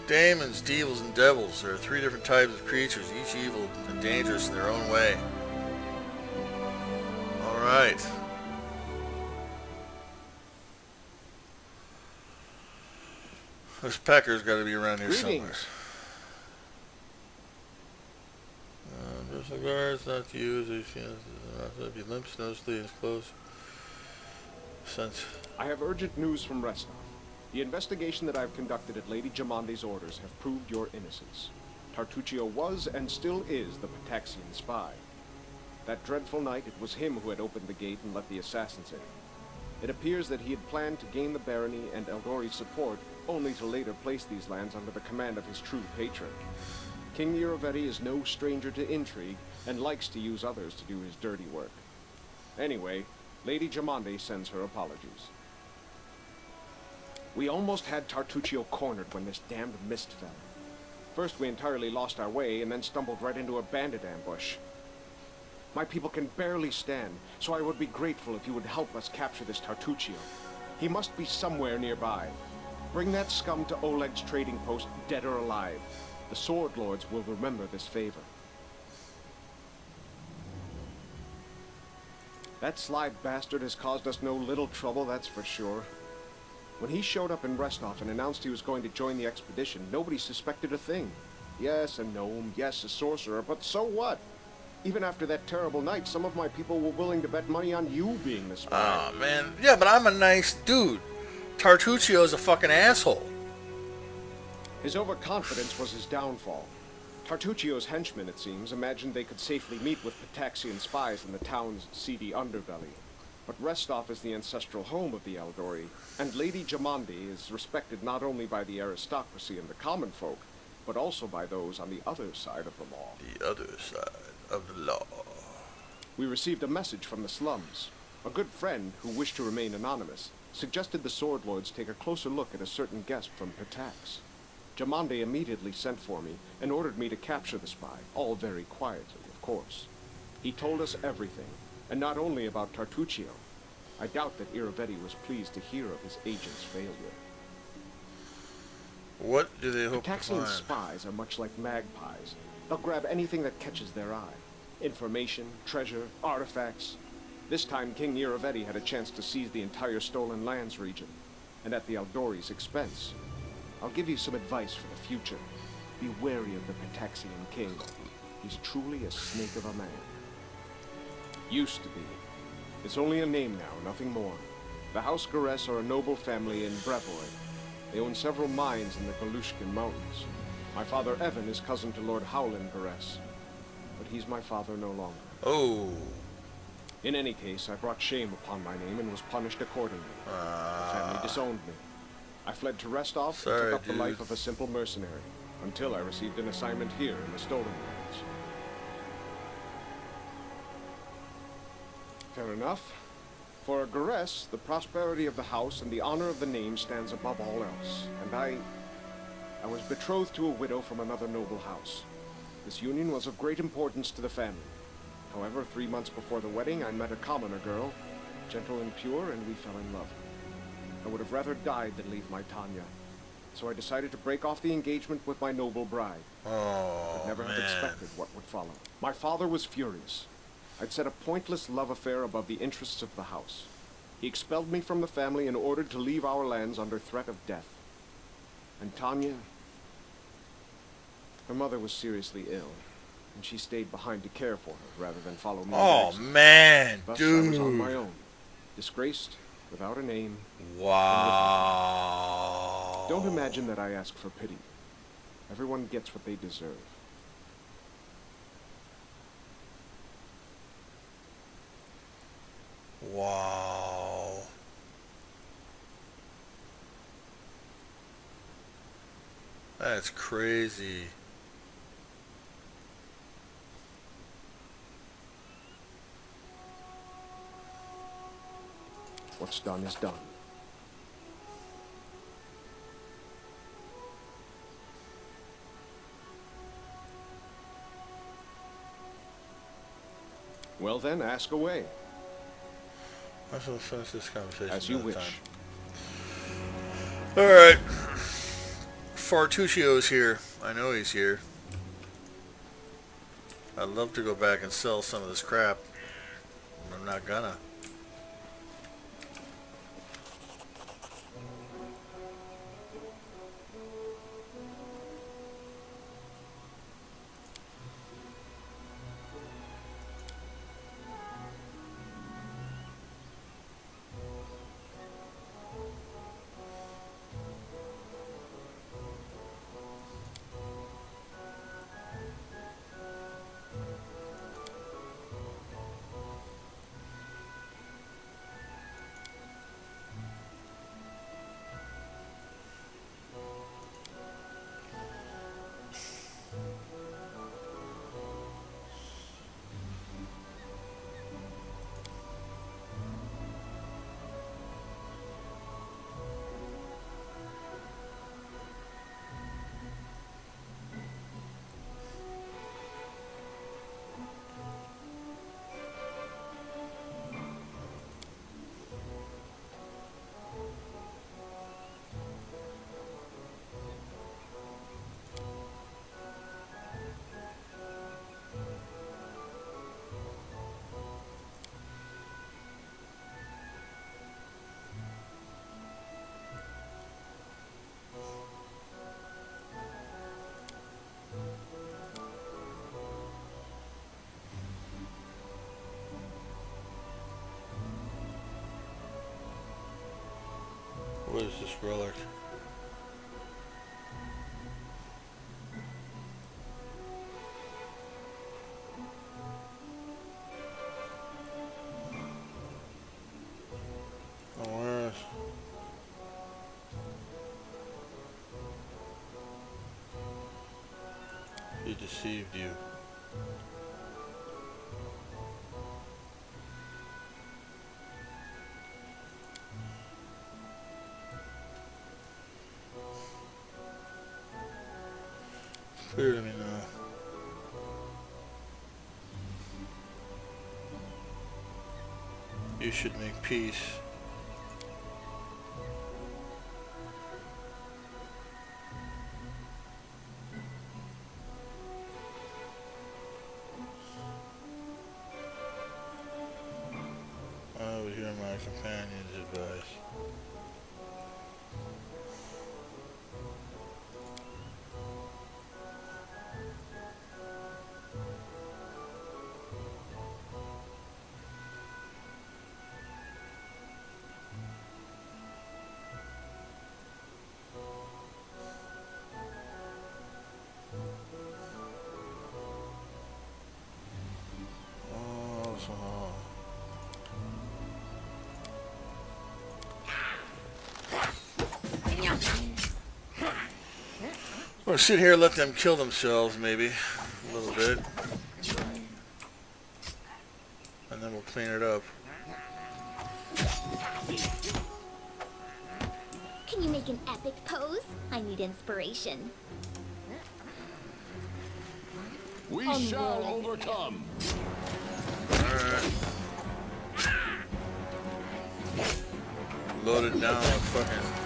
Daemons, devils, and devils. There are 3 different types of creatures, each evil and dangerous in their own way. Alright. This Pecker's got to be around here somewhere. Personal guards, not to use. If you limps, nosebleed is close. Sense. I have urgent news from Restov. The investigation that I've conducted at Lady Jamandi's orders have proved your innocence. Fartuccio was and still is the Pataxian spy. That dreadful night, it was him who had opened the gate and let the assassins in. It appears that he had planned to gain the barony and Eldori's support, only to later place these lands under the command of his true patron. King Irovetti is no stranger to intrigue, and likes to use others to do his dirty work. Anyway, Lady Jamandi sends her apologies. We almost had Fartuccio cornered when this damned mist fell. First we entirely lost our way, and then stumbled right into a bandit ambush. My people can barely stand, so I would be grateful if you would help us capture this Fartuccio. He must be somewhere nearby. Bring that scum to Oleg's trading post, dead or alive. The Sword Lords will remember this favor. That sly bastard has caused us no little trouble, that's for sure. When he showed up in Restov and announced he was going to join the expedition, nobody suspected a thing. Yes, a gnome, yes, a sorcerer, but so what? Even after that terrible night, some of my people were willing to bet money on you being the spy. Aw, man. Yeah, but I'm a nice dude. Fartuccio's a fucking asshole. His overconfidence was his downfall. Fartuccio's henchmen, it seems, imagined they could safely meet with Pataxian spies in the town's seedy underbelly. But Restov is the ancestral home of the Eldori, and Lady Jamandi is respected not only by the aristocracy and the common folk, but also by those on the other side of the law. The other side of the law. We received a message from the slums. A good friend, who wished to remain anonymous, suggested the Sword Lords take a closer look at a certain guest from Patax. Jamandi immediately sent for me and ordered me to capture the spy, all very quietly, of course. He told us everything, and not only about Fartuccio. I doubt that Irovetti was pleased to hear of his agent's failure. What do they hope to Pataxian find? spies are much like magpies. They'll grab anything that catches their eye. Information, treasure, artifacts. This time King Irovetti had a chance to seize the entire Stolen Lands region, and at the Eldori's expense. I'll give you some advice for the future. Be wary of the Pataxian king. He's truly a snake of a man. Used to be. It's only a name now, nothing more. The House Gares are a noble family in Brevoy. They own several mines in the Galushkin Mountains. My father Evan is cousin to Lord Howland Gares, but he's my father no longer. Oh. In any case, I brought shame upon my name and was punished accordingly. The family disowned me. I fled to Restov and took up the life of a simple mercenary, until I received an assignment here in the Stolen Lands. Fair enough. For a Gares, the prosperity of the house and the honor of the name stands above all else, and I was betrothed to a widow from another noble house. This union was of great importance to the family. However, 3 months before the wedding, I met a commoner girl, gentle and pure, and we fell in love. I would have rather died than leave my Tanya, so I decided to break off the engagement with my noble bride. Oh, I'd never have expected what would follow. My father was furious. I'd set a pointless love affair above the interests of the house. He expelled me from the family and ordered to leave our lands under threat of death. And Tanya, her mother was seriously ill, and she stayed behind to care for her rather than follow me. Oh, man, Thus, dude. I was on my own, disgraced, without a name. Wow. Don't imagine that I ask for pity. Everyone gets what they deserve. Wow. That's crazy. What's done is done. Well then, ask away. I shall finish this conversation As you another wish. time. Alright. Fartuccio's here. I know he's here. I'd love to go back and sell some of this crap. I'm not gonna. What is this relic? Oh, where is... He deceived you. Clear to me now. You should make peace. I would hear my companion's advice. We'll sit here and let them kill themselves, maybe, a little bit. And then we'll clean it up. Can you make an epic pose? I need inspiration. We shall overcome. Alright. Load it down with fucking...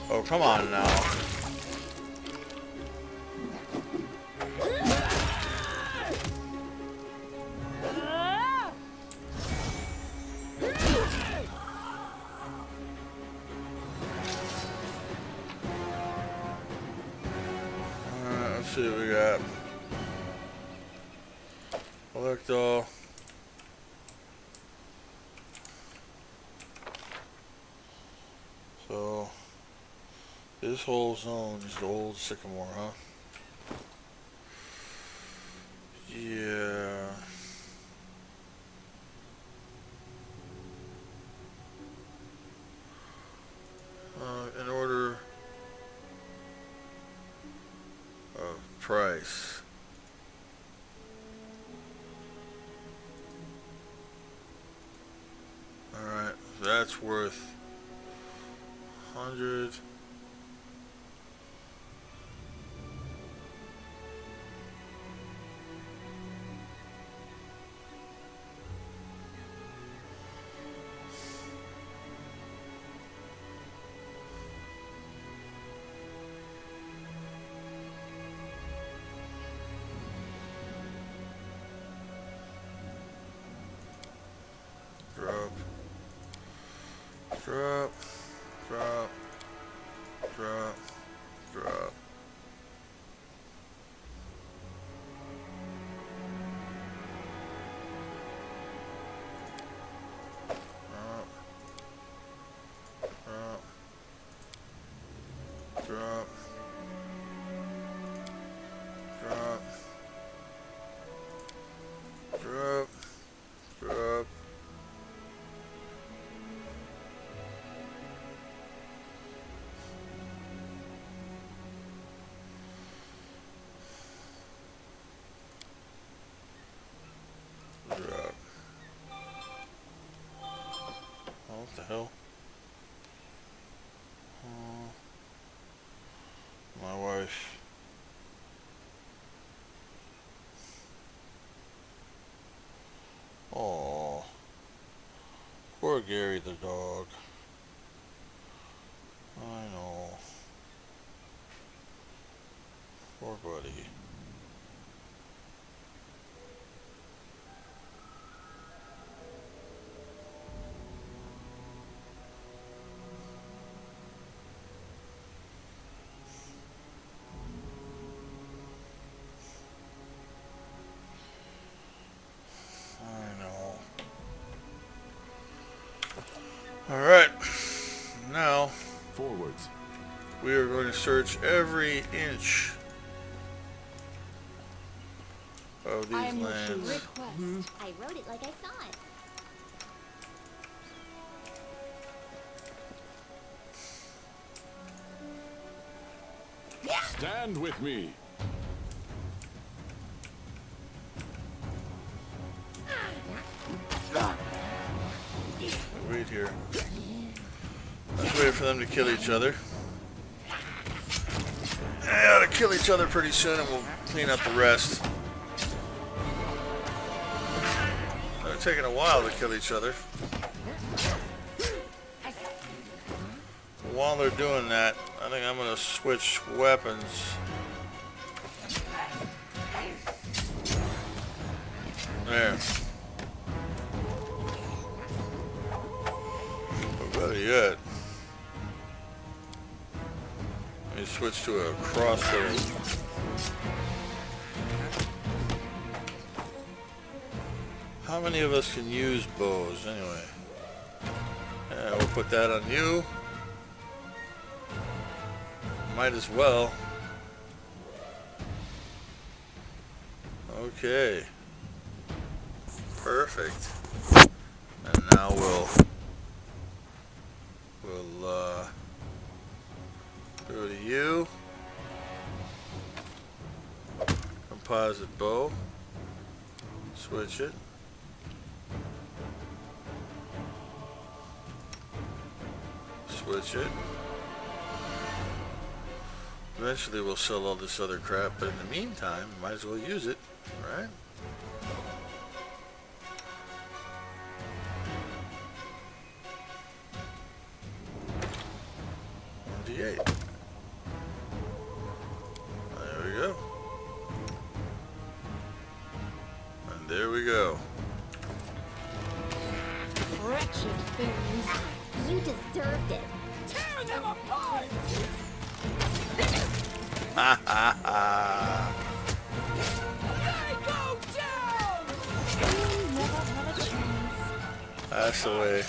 Oh, come on now. Let's see what we got. Electro. So, this whole zone is the old Sycamore, huh? Yeah. In order of price. that's worth 100. Drop, drop, drop, drop, drop. Drop, drop, drop, drop, drop. Drop. Oh, what the hell? Oh, my wife. Oh, poor Gary the dog. I know. Poor buddy. I know. Alright, now Forwards. we are going to search every inch of these lands. Request. I wrote it like I saw it. Stand with me. Wait here. Let's wait for them to kill each other. They ought to kill each other pretty soon and we'll clean up the rest. They're taking a while to kill each other. While they're doing that, I think I'm going to switch weapons. There. But better yet, let me switch to a crossbow. How many of us can use bows anyway? Yeah, we'll put that on you. Might as well. Okay. Perfect. And now we'll go to you. Composite bow. Switch it. Switch it. Eventually we'll sell all this other crap, but in the meantime, might as well use it, right? D8. There we go. And there we go. Wretched things. You deserved it. Tear them apart! Ha ha ha. They go down! You never had a chance. That's the way.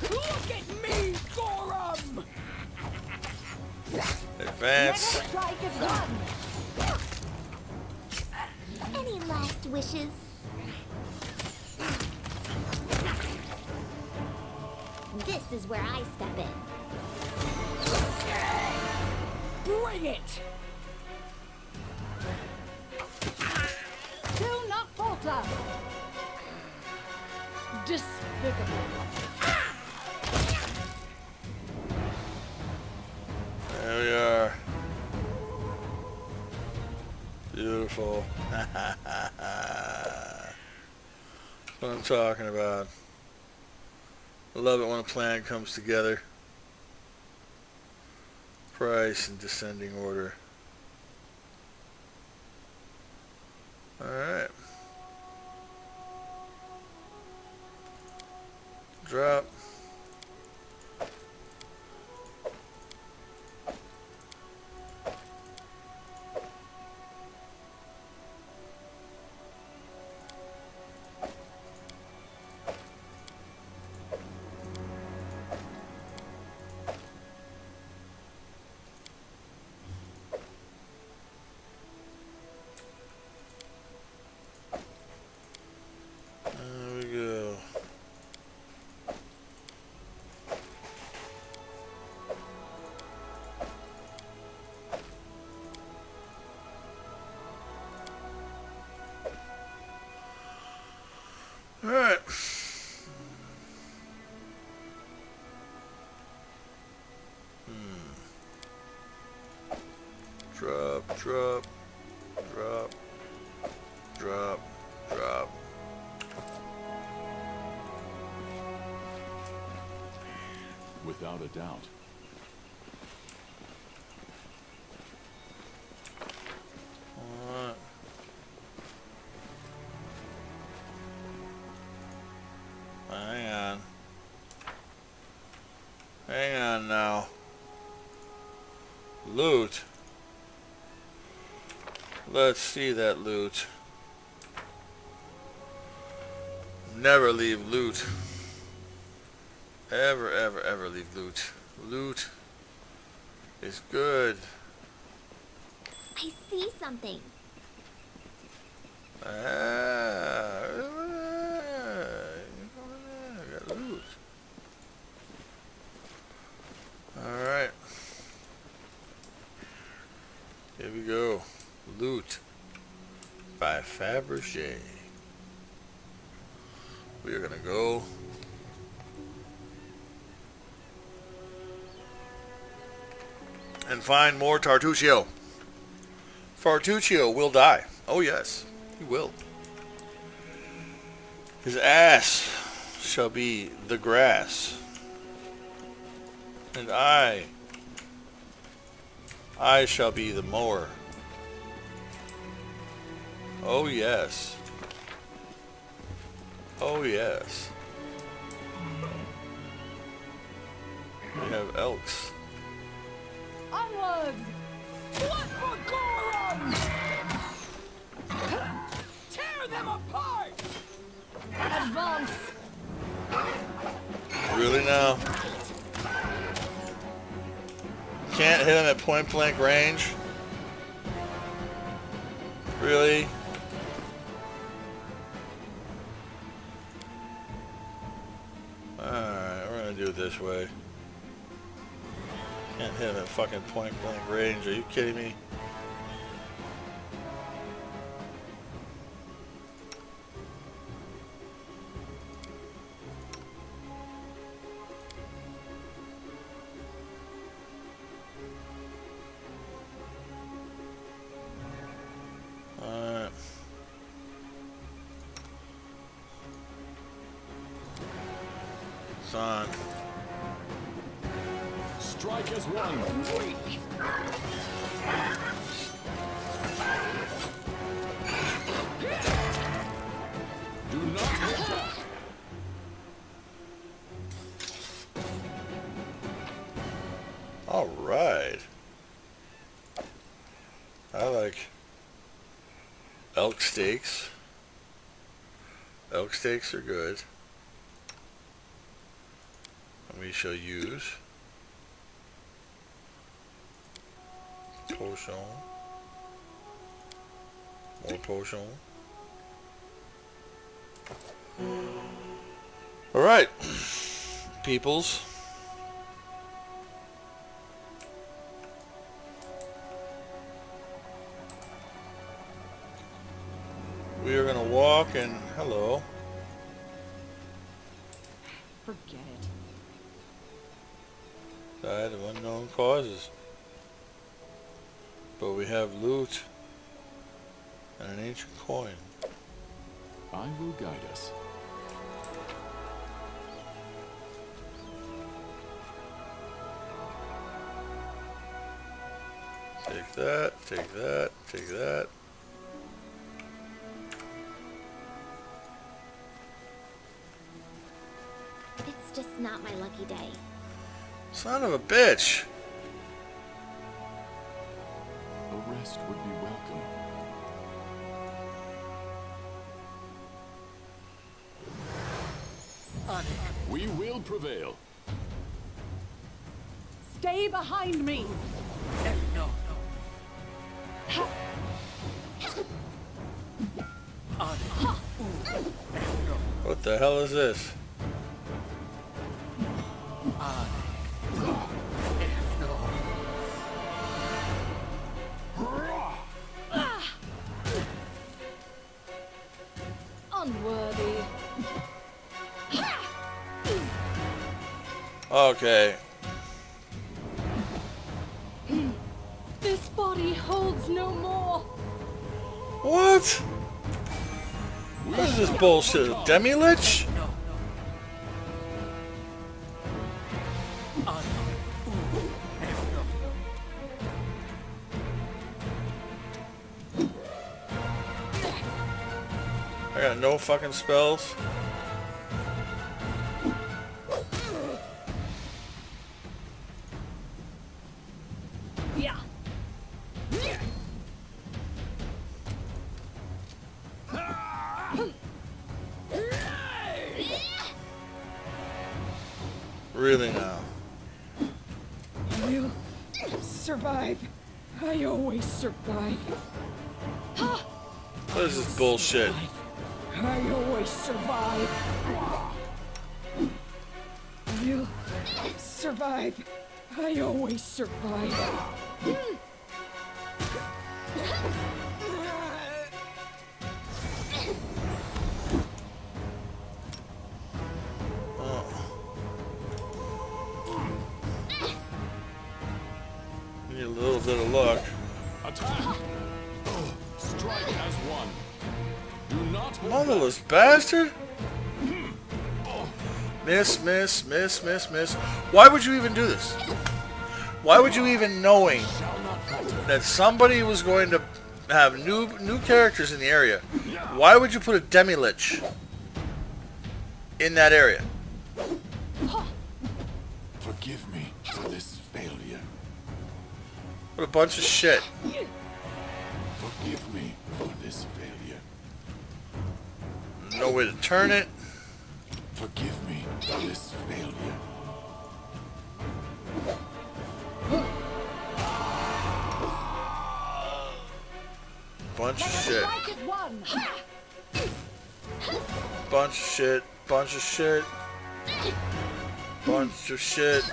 Look at me, Gorum! Advance. Strike is done. Any last wishes? This is where I step in. Bring it! Foul. Despicable. There we are. Beautiful. That's what I'm talking about. I love it when a plan comes together. Price in descending order. Alright. Drop. There we go. All right. Drop, drop, drop, drop, drop. Without a doubt. Alright. Hang on. Hang on now. Loot. Let's see that loot. Never leave loot. Ever, ever, ever leave loot. Loot is good. I see something. I got loot. Alright. Here we go. Loot by Fabergé. We are gonna go and find more Fartuccio. Fartuccio will die. Oh yes, he will. His ass shall be the grass, and I shall be the mower. Oh yes. Oh yes. We have elks. Onwards! Blood for Goron! Tear them apart! Advance! Really now? Can't hit him at point blank range? Really? Alright, we're gonna do it this way. Can't hit him at fucking point blank range. Are you kidding me? Alright. It's on. Strike as one. Weak. Do not hold back. All right. I like elk steaks. Elk steaks are good. And we shall use potion. More potion. All right, peoples. we are gonna walk and hello. Forget it. Died of unknown causes. But we have loot and an ancient coin. I will guide us. Take that, take that, take that. It's just not my lucky day. Son of a bitch. A rest would be welcome. We will prevail. Stay behind me. What the hell is this? Unworthy. Okay. This body holds no more. What? What is this bullshit? A demi-lich? I got no fucking spells. Yeah. Really now. We'll survive. I always survive. What is this bullshit? I always survive. We'll survive. I always survive. Need a little bit of luck. Attack! Strike as one. Do not hold Motherless bastard! Miss, miss, miss, miss, miss. Why would you even do this? Why would you even knowing that somebody was going to have new characters in the area? Why would you put a demi-lich in that area? Forgive me for this failure. What a bunch of shit. Forgive me for this failure. No way to turn it. Forgive me for this failure. Bunch of shit. Strike is one. Bunch of shit. Bunch of shit. Bunch of shit.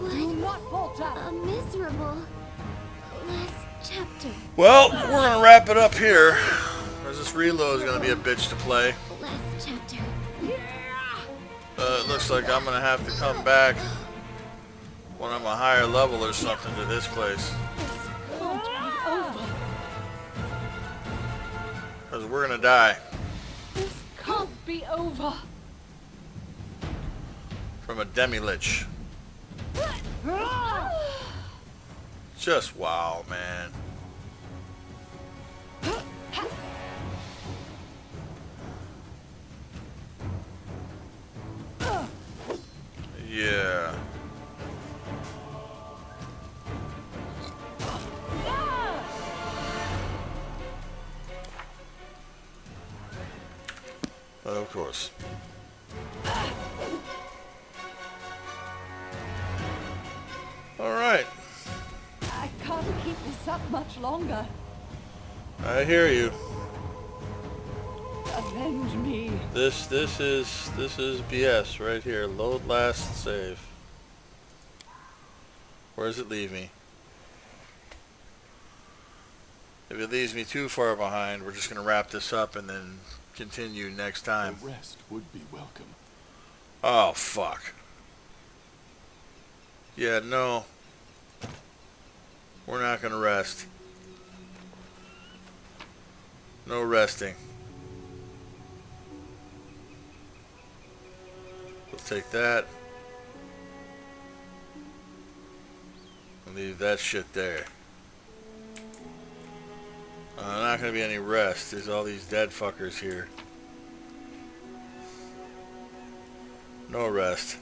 Do not falter. A miserable last chapter. Well, we're gonna wrap it up here. Because this reload is gonna be a bitch to play. Last chapter. It looks like I'm gonna have to come back when I'm a higher level or something to this place. Can't be over. Because we're gonna die This can't be over. from a demi-lich. Just wow, man. Yeah. Of course. All right. I can't keep this up much longer. I hear you. Avenge me. This is BS right here. Load last save. Where does it leave me? If it leaves me too far behind, we're just going to wrap this up and then continue next time. A rest would be welcome. Oh, fuck. Yeah, no. We're not going to rest. No resting. We'll take that. And leave that shit there. Not going to be any rest. There's all these dead fuckers here. No rest.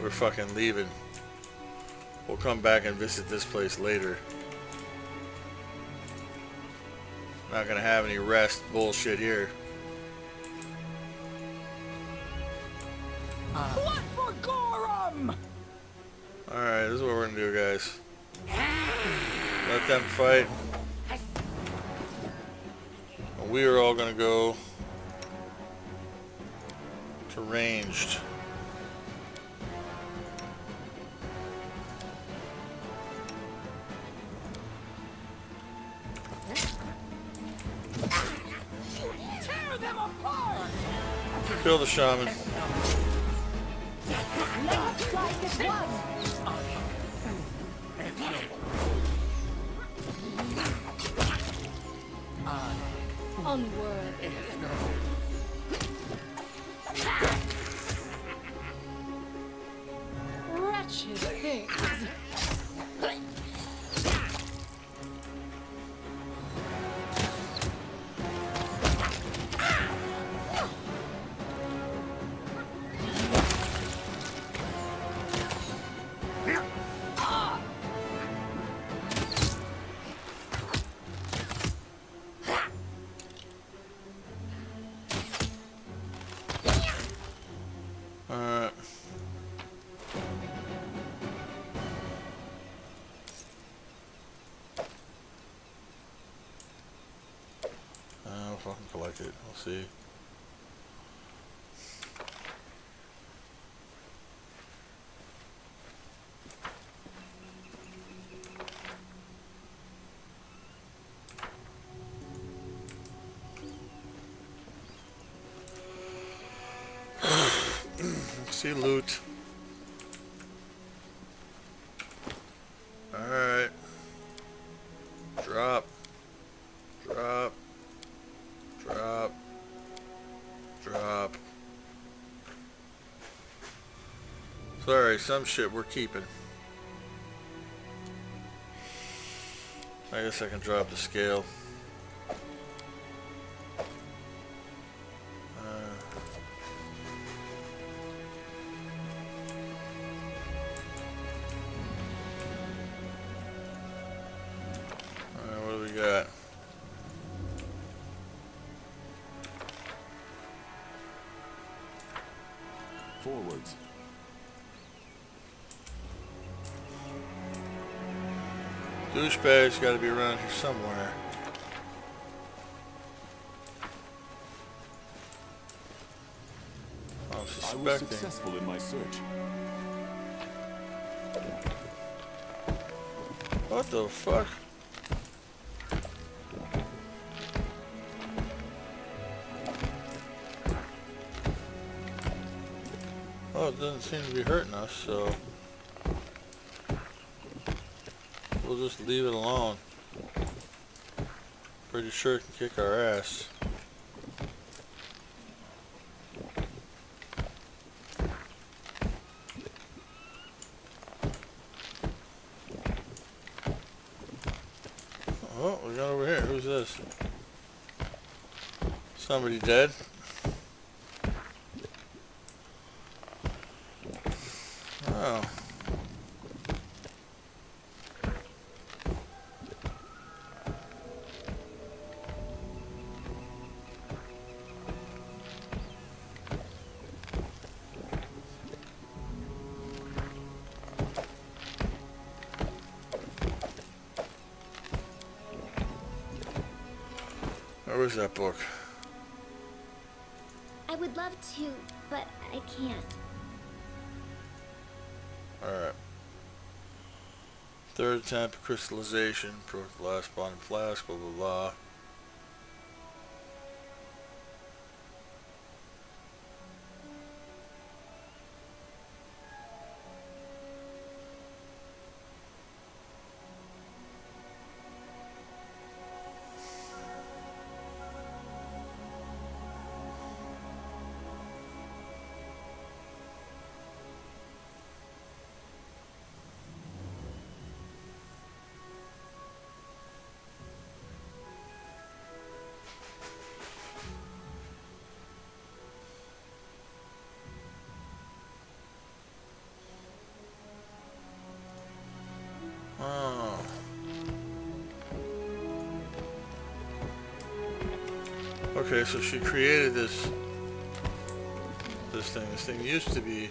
We're fucking leaving. We'll come back and visit this place later. Not gonna have any rest bullshit here. What for Gorham? Alright, this is what we're gonna do, guys. Let them fight. And we are all gonna go to ranged. Tear them apart! Kill the shaman. Let us strike at once. Onward. Wretched things. Fucking collect it. We'll see. See loot. Alright. Drop. Drop. Drop. Drop. Sorry, some shit we're keeping. I guess I can drop the scale. Alright, what do we got? Forwards. Douchebag's gotta be around here somewhere. I'm I was suspecting. successful in my search. What the fuck? Oh, it doesn't seem to be hurting us, so we'll just leave it alone. Pretty sure it can kick our ass. Oh, we got over here. Who's this? Somebody dead? Oh. Where was that book? I would love to, but I can't. Alright. Third attempt of crystallization. Broke the last bottom flask. Blah blah blah. Oh. Okay, so she created this thing. This thing used to be...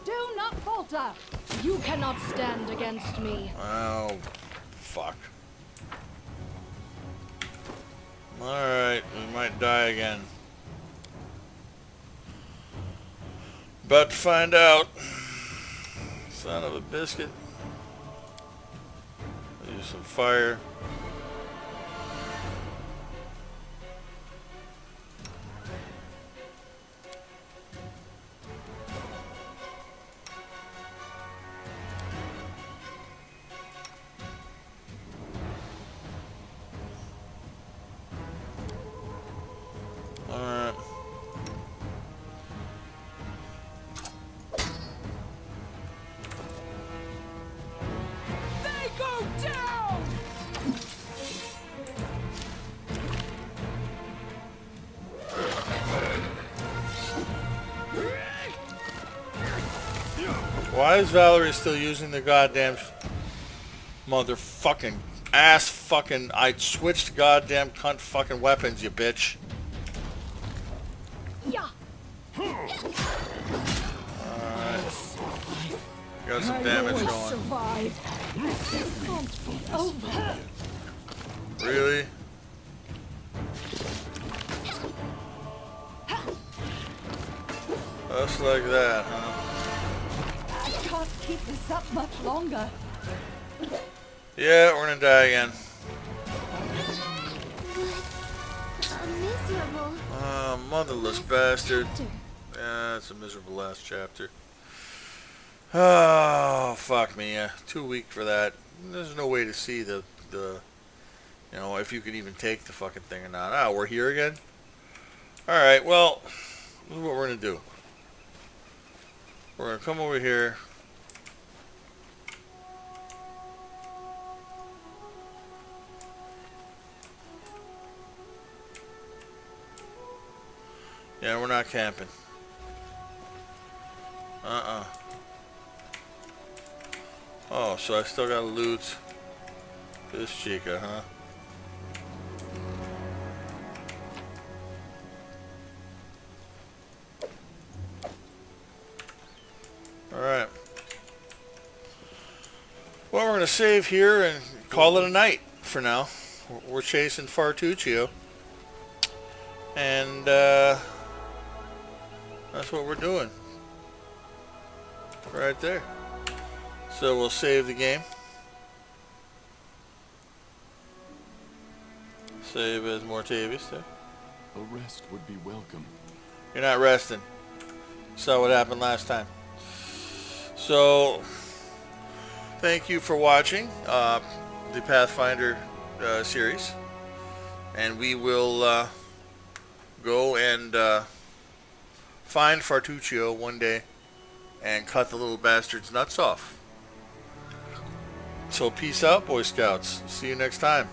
Do not falter! You cannot stand against me. Oh, fuck. Alright, we might die again. About to find out. Son of a biscuit. Use some fire. Alright. They go down! Why is Valerie still using the goddamn motherfucking ass fucking... I switched goddamn cunt fucking weapons, you bitch. Yeah. Alright. Got some damage going. Survive. This can't be over. Really? Just like that, huh? I can't keep this up much longer. Yeah, we're gonna die again. Miserable. Oh, motherless bastard. Yeah, it's a miserable last chapter. Oh, fuck me. Yeah, too weak for that. There's no way to see the you know, if you can even take the fucking thing or not. Ah, we're here again? Alright, well, this is what we're gonna do. We're gonna come over here. Yeah, we're not camping. Oh, so I still gotta loot this chica, huh? Alright. Well, we're gonna save here and call it a night for now. We're chasing Fartuccio. And, that's what we're doing. Right there. So we'll save the game. Save as Mortavius there. A rest would be welcome. You're not resting. Saw what happened last time. So, thank you for watching the Pathfinder series. And we will go and find Fartuccio one day and cut the little bastard's nuts off. So peace out, Boy Scouts. See you next time.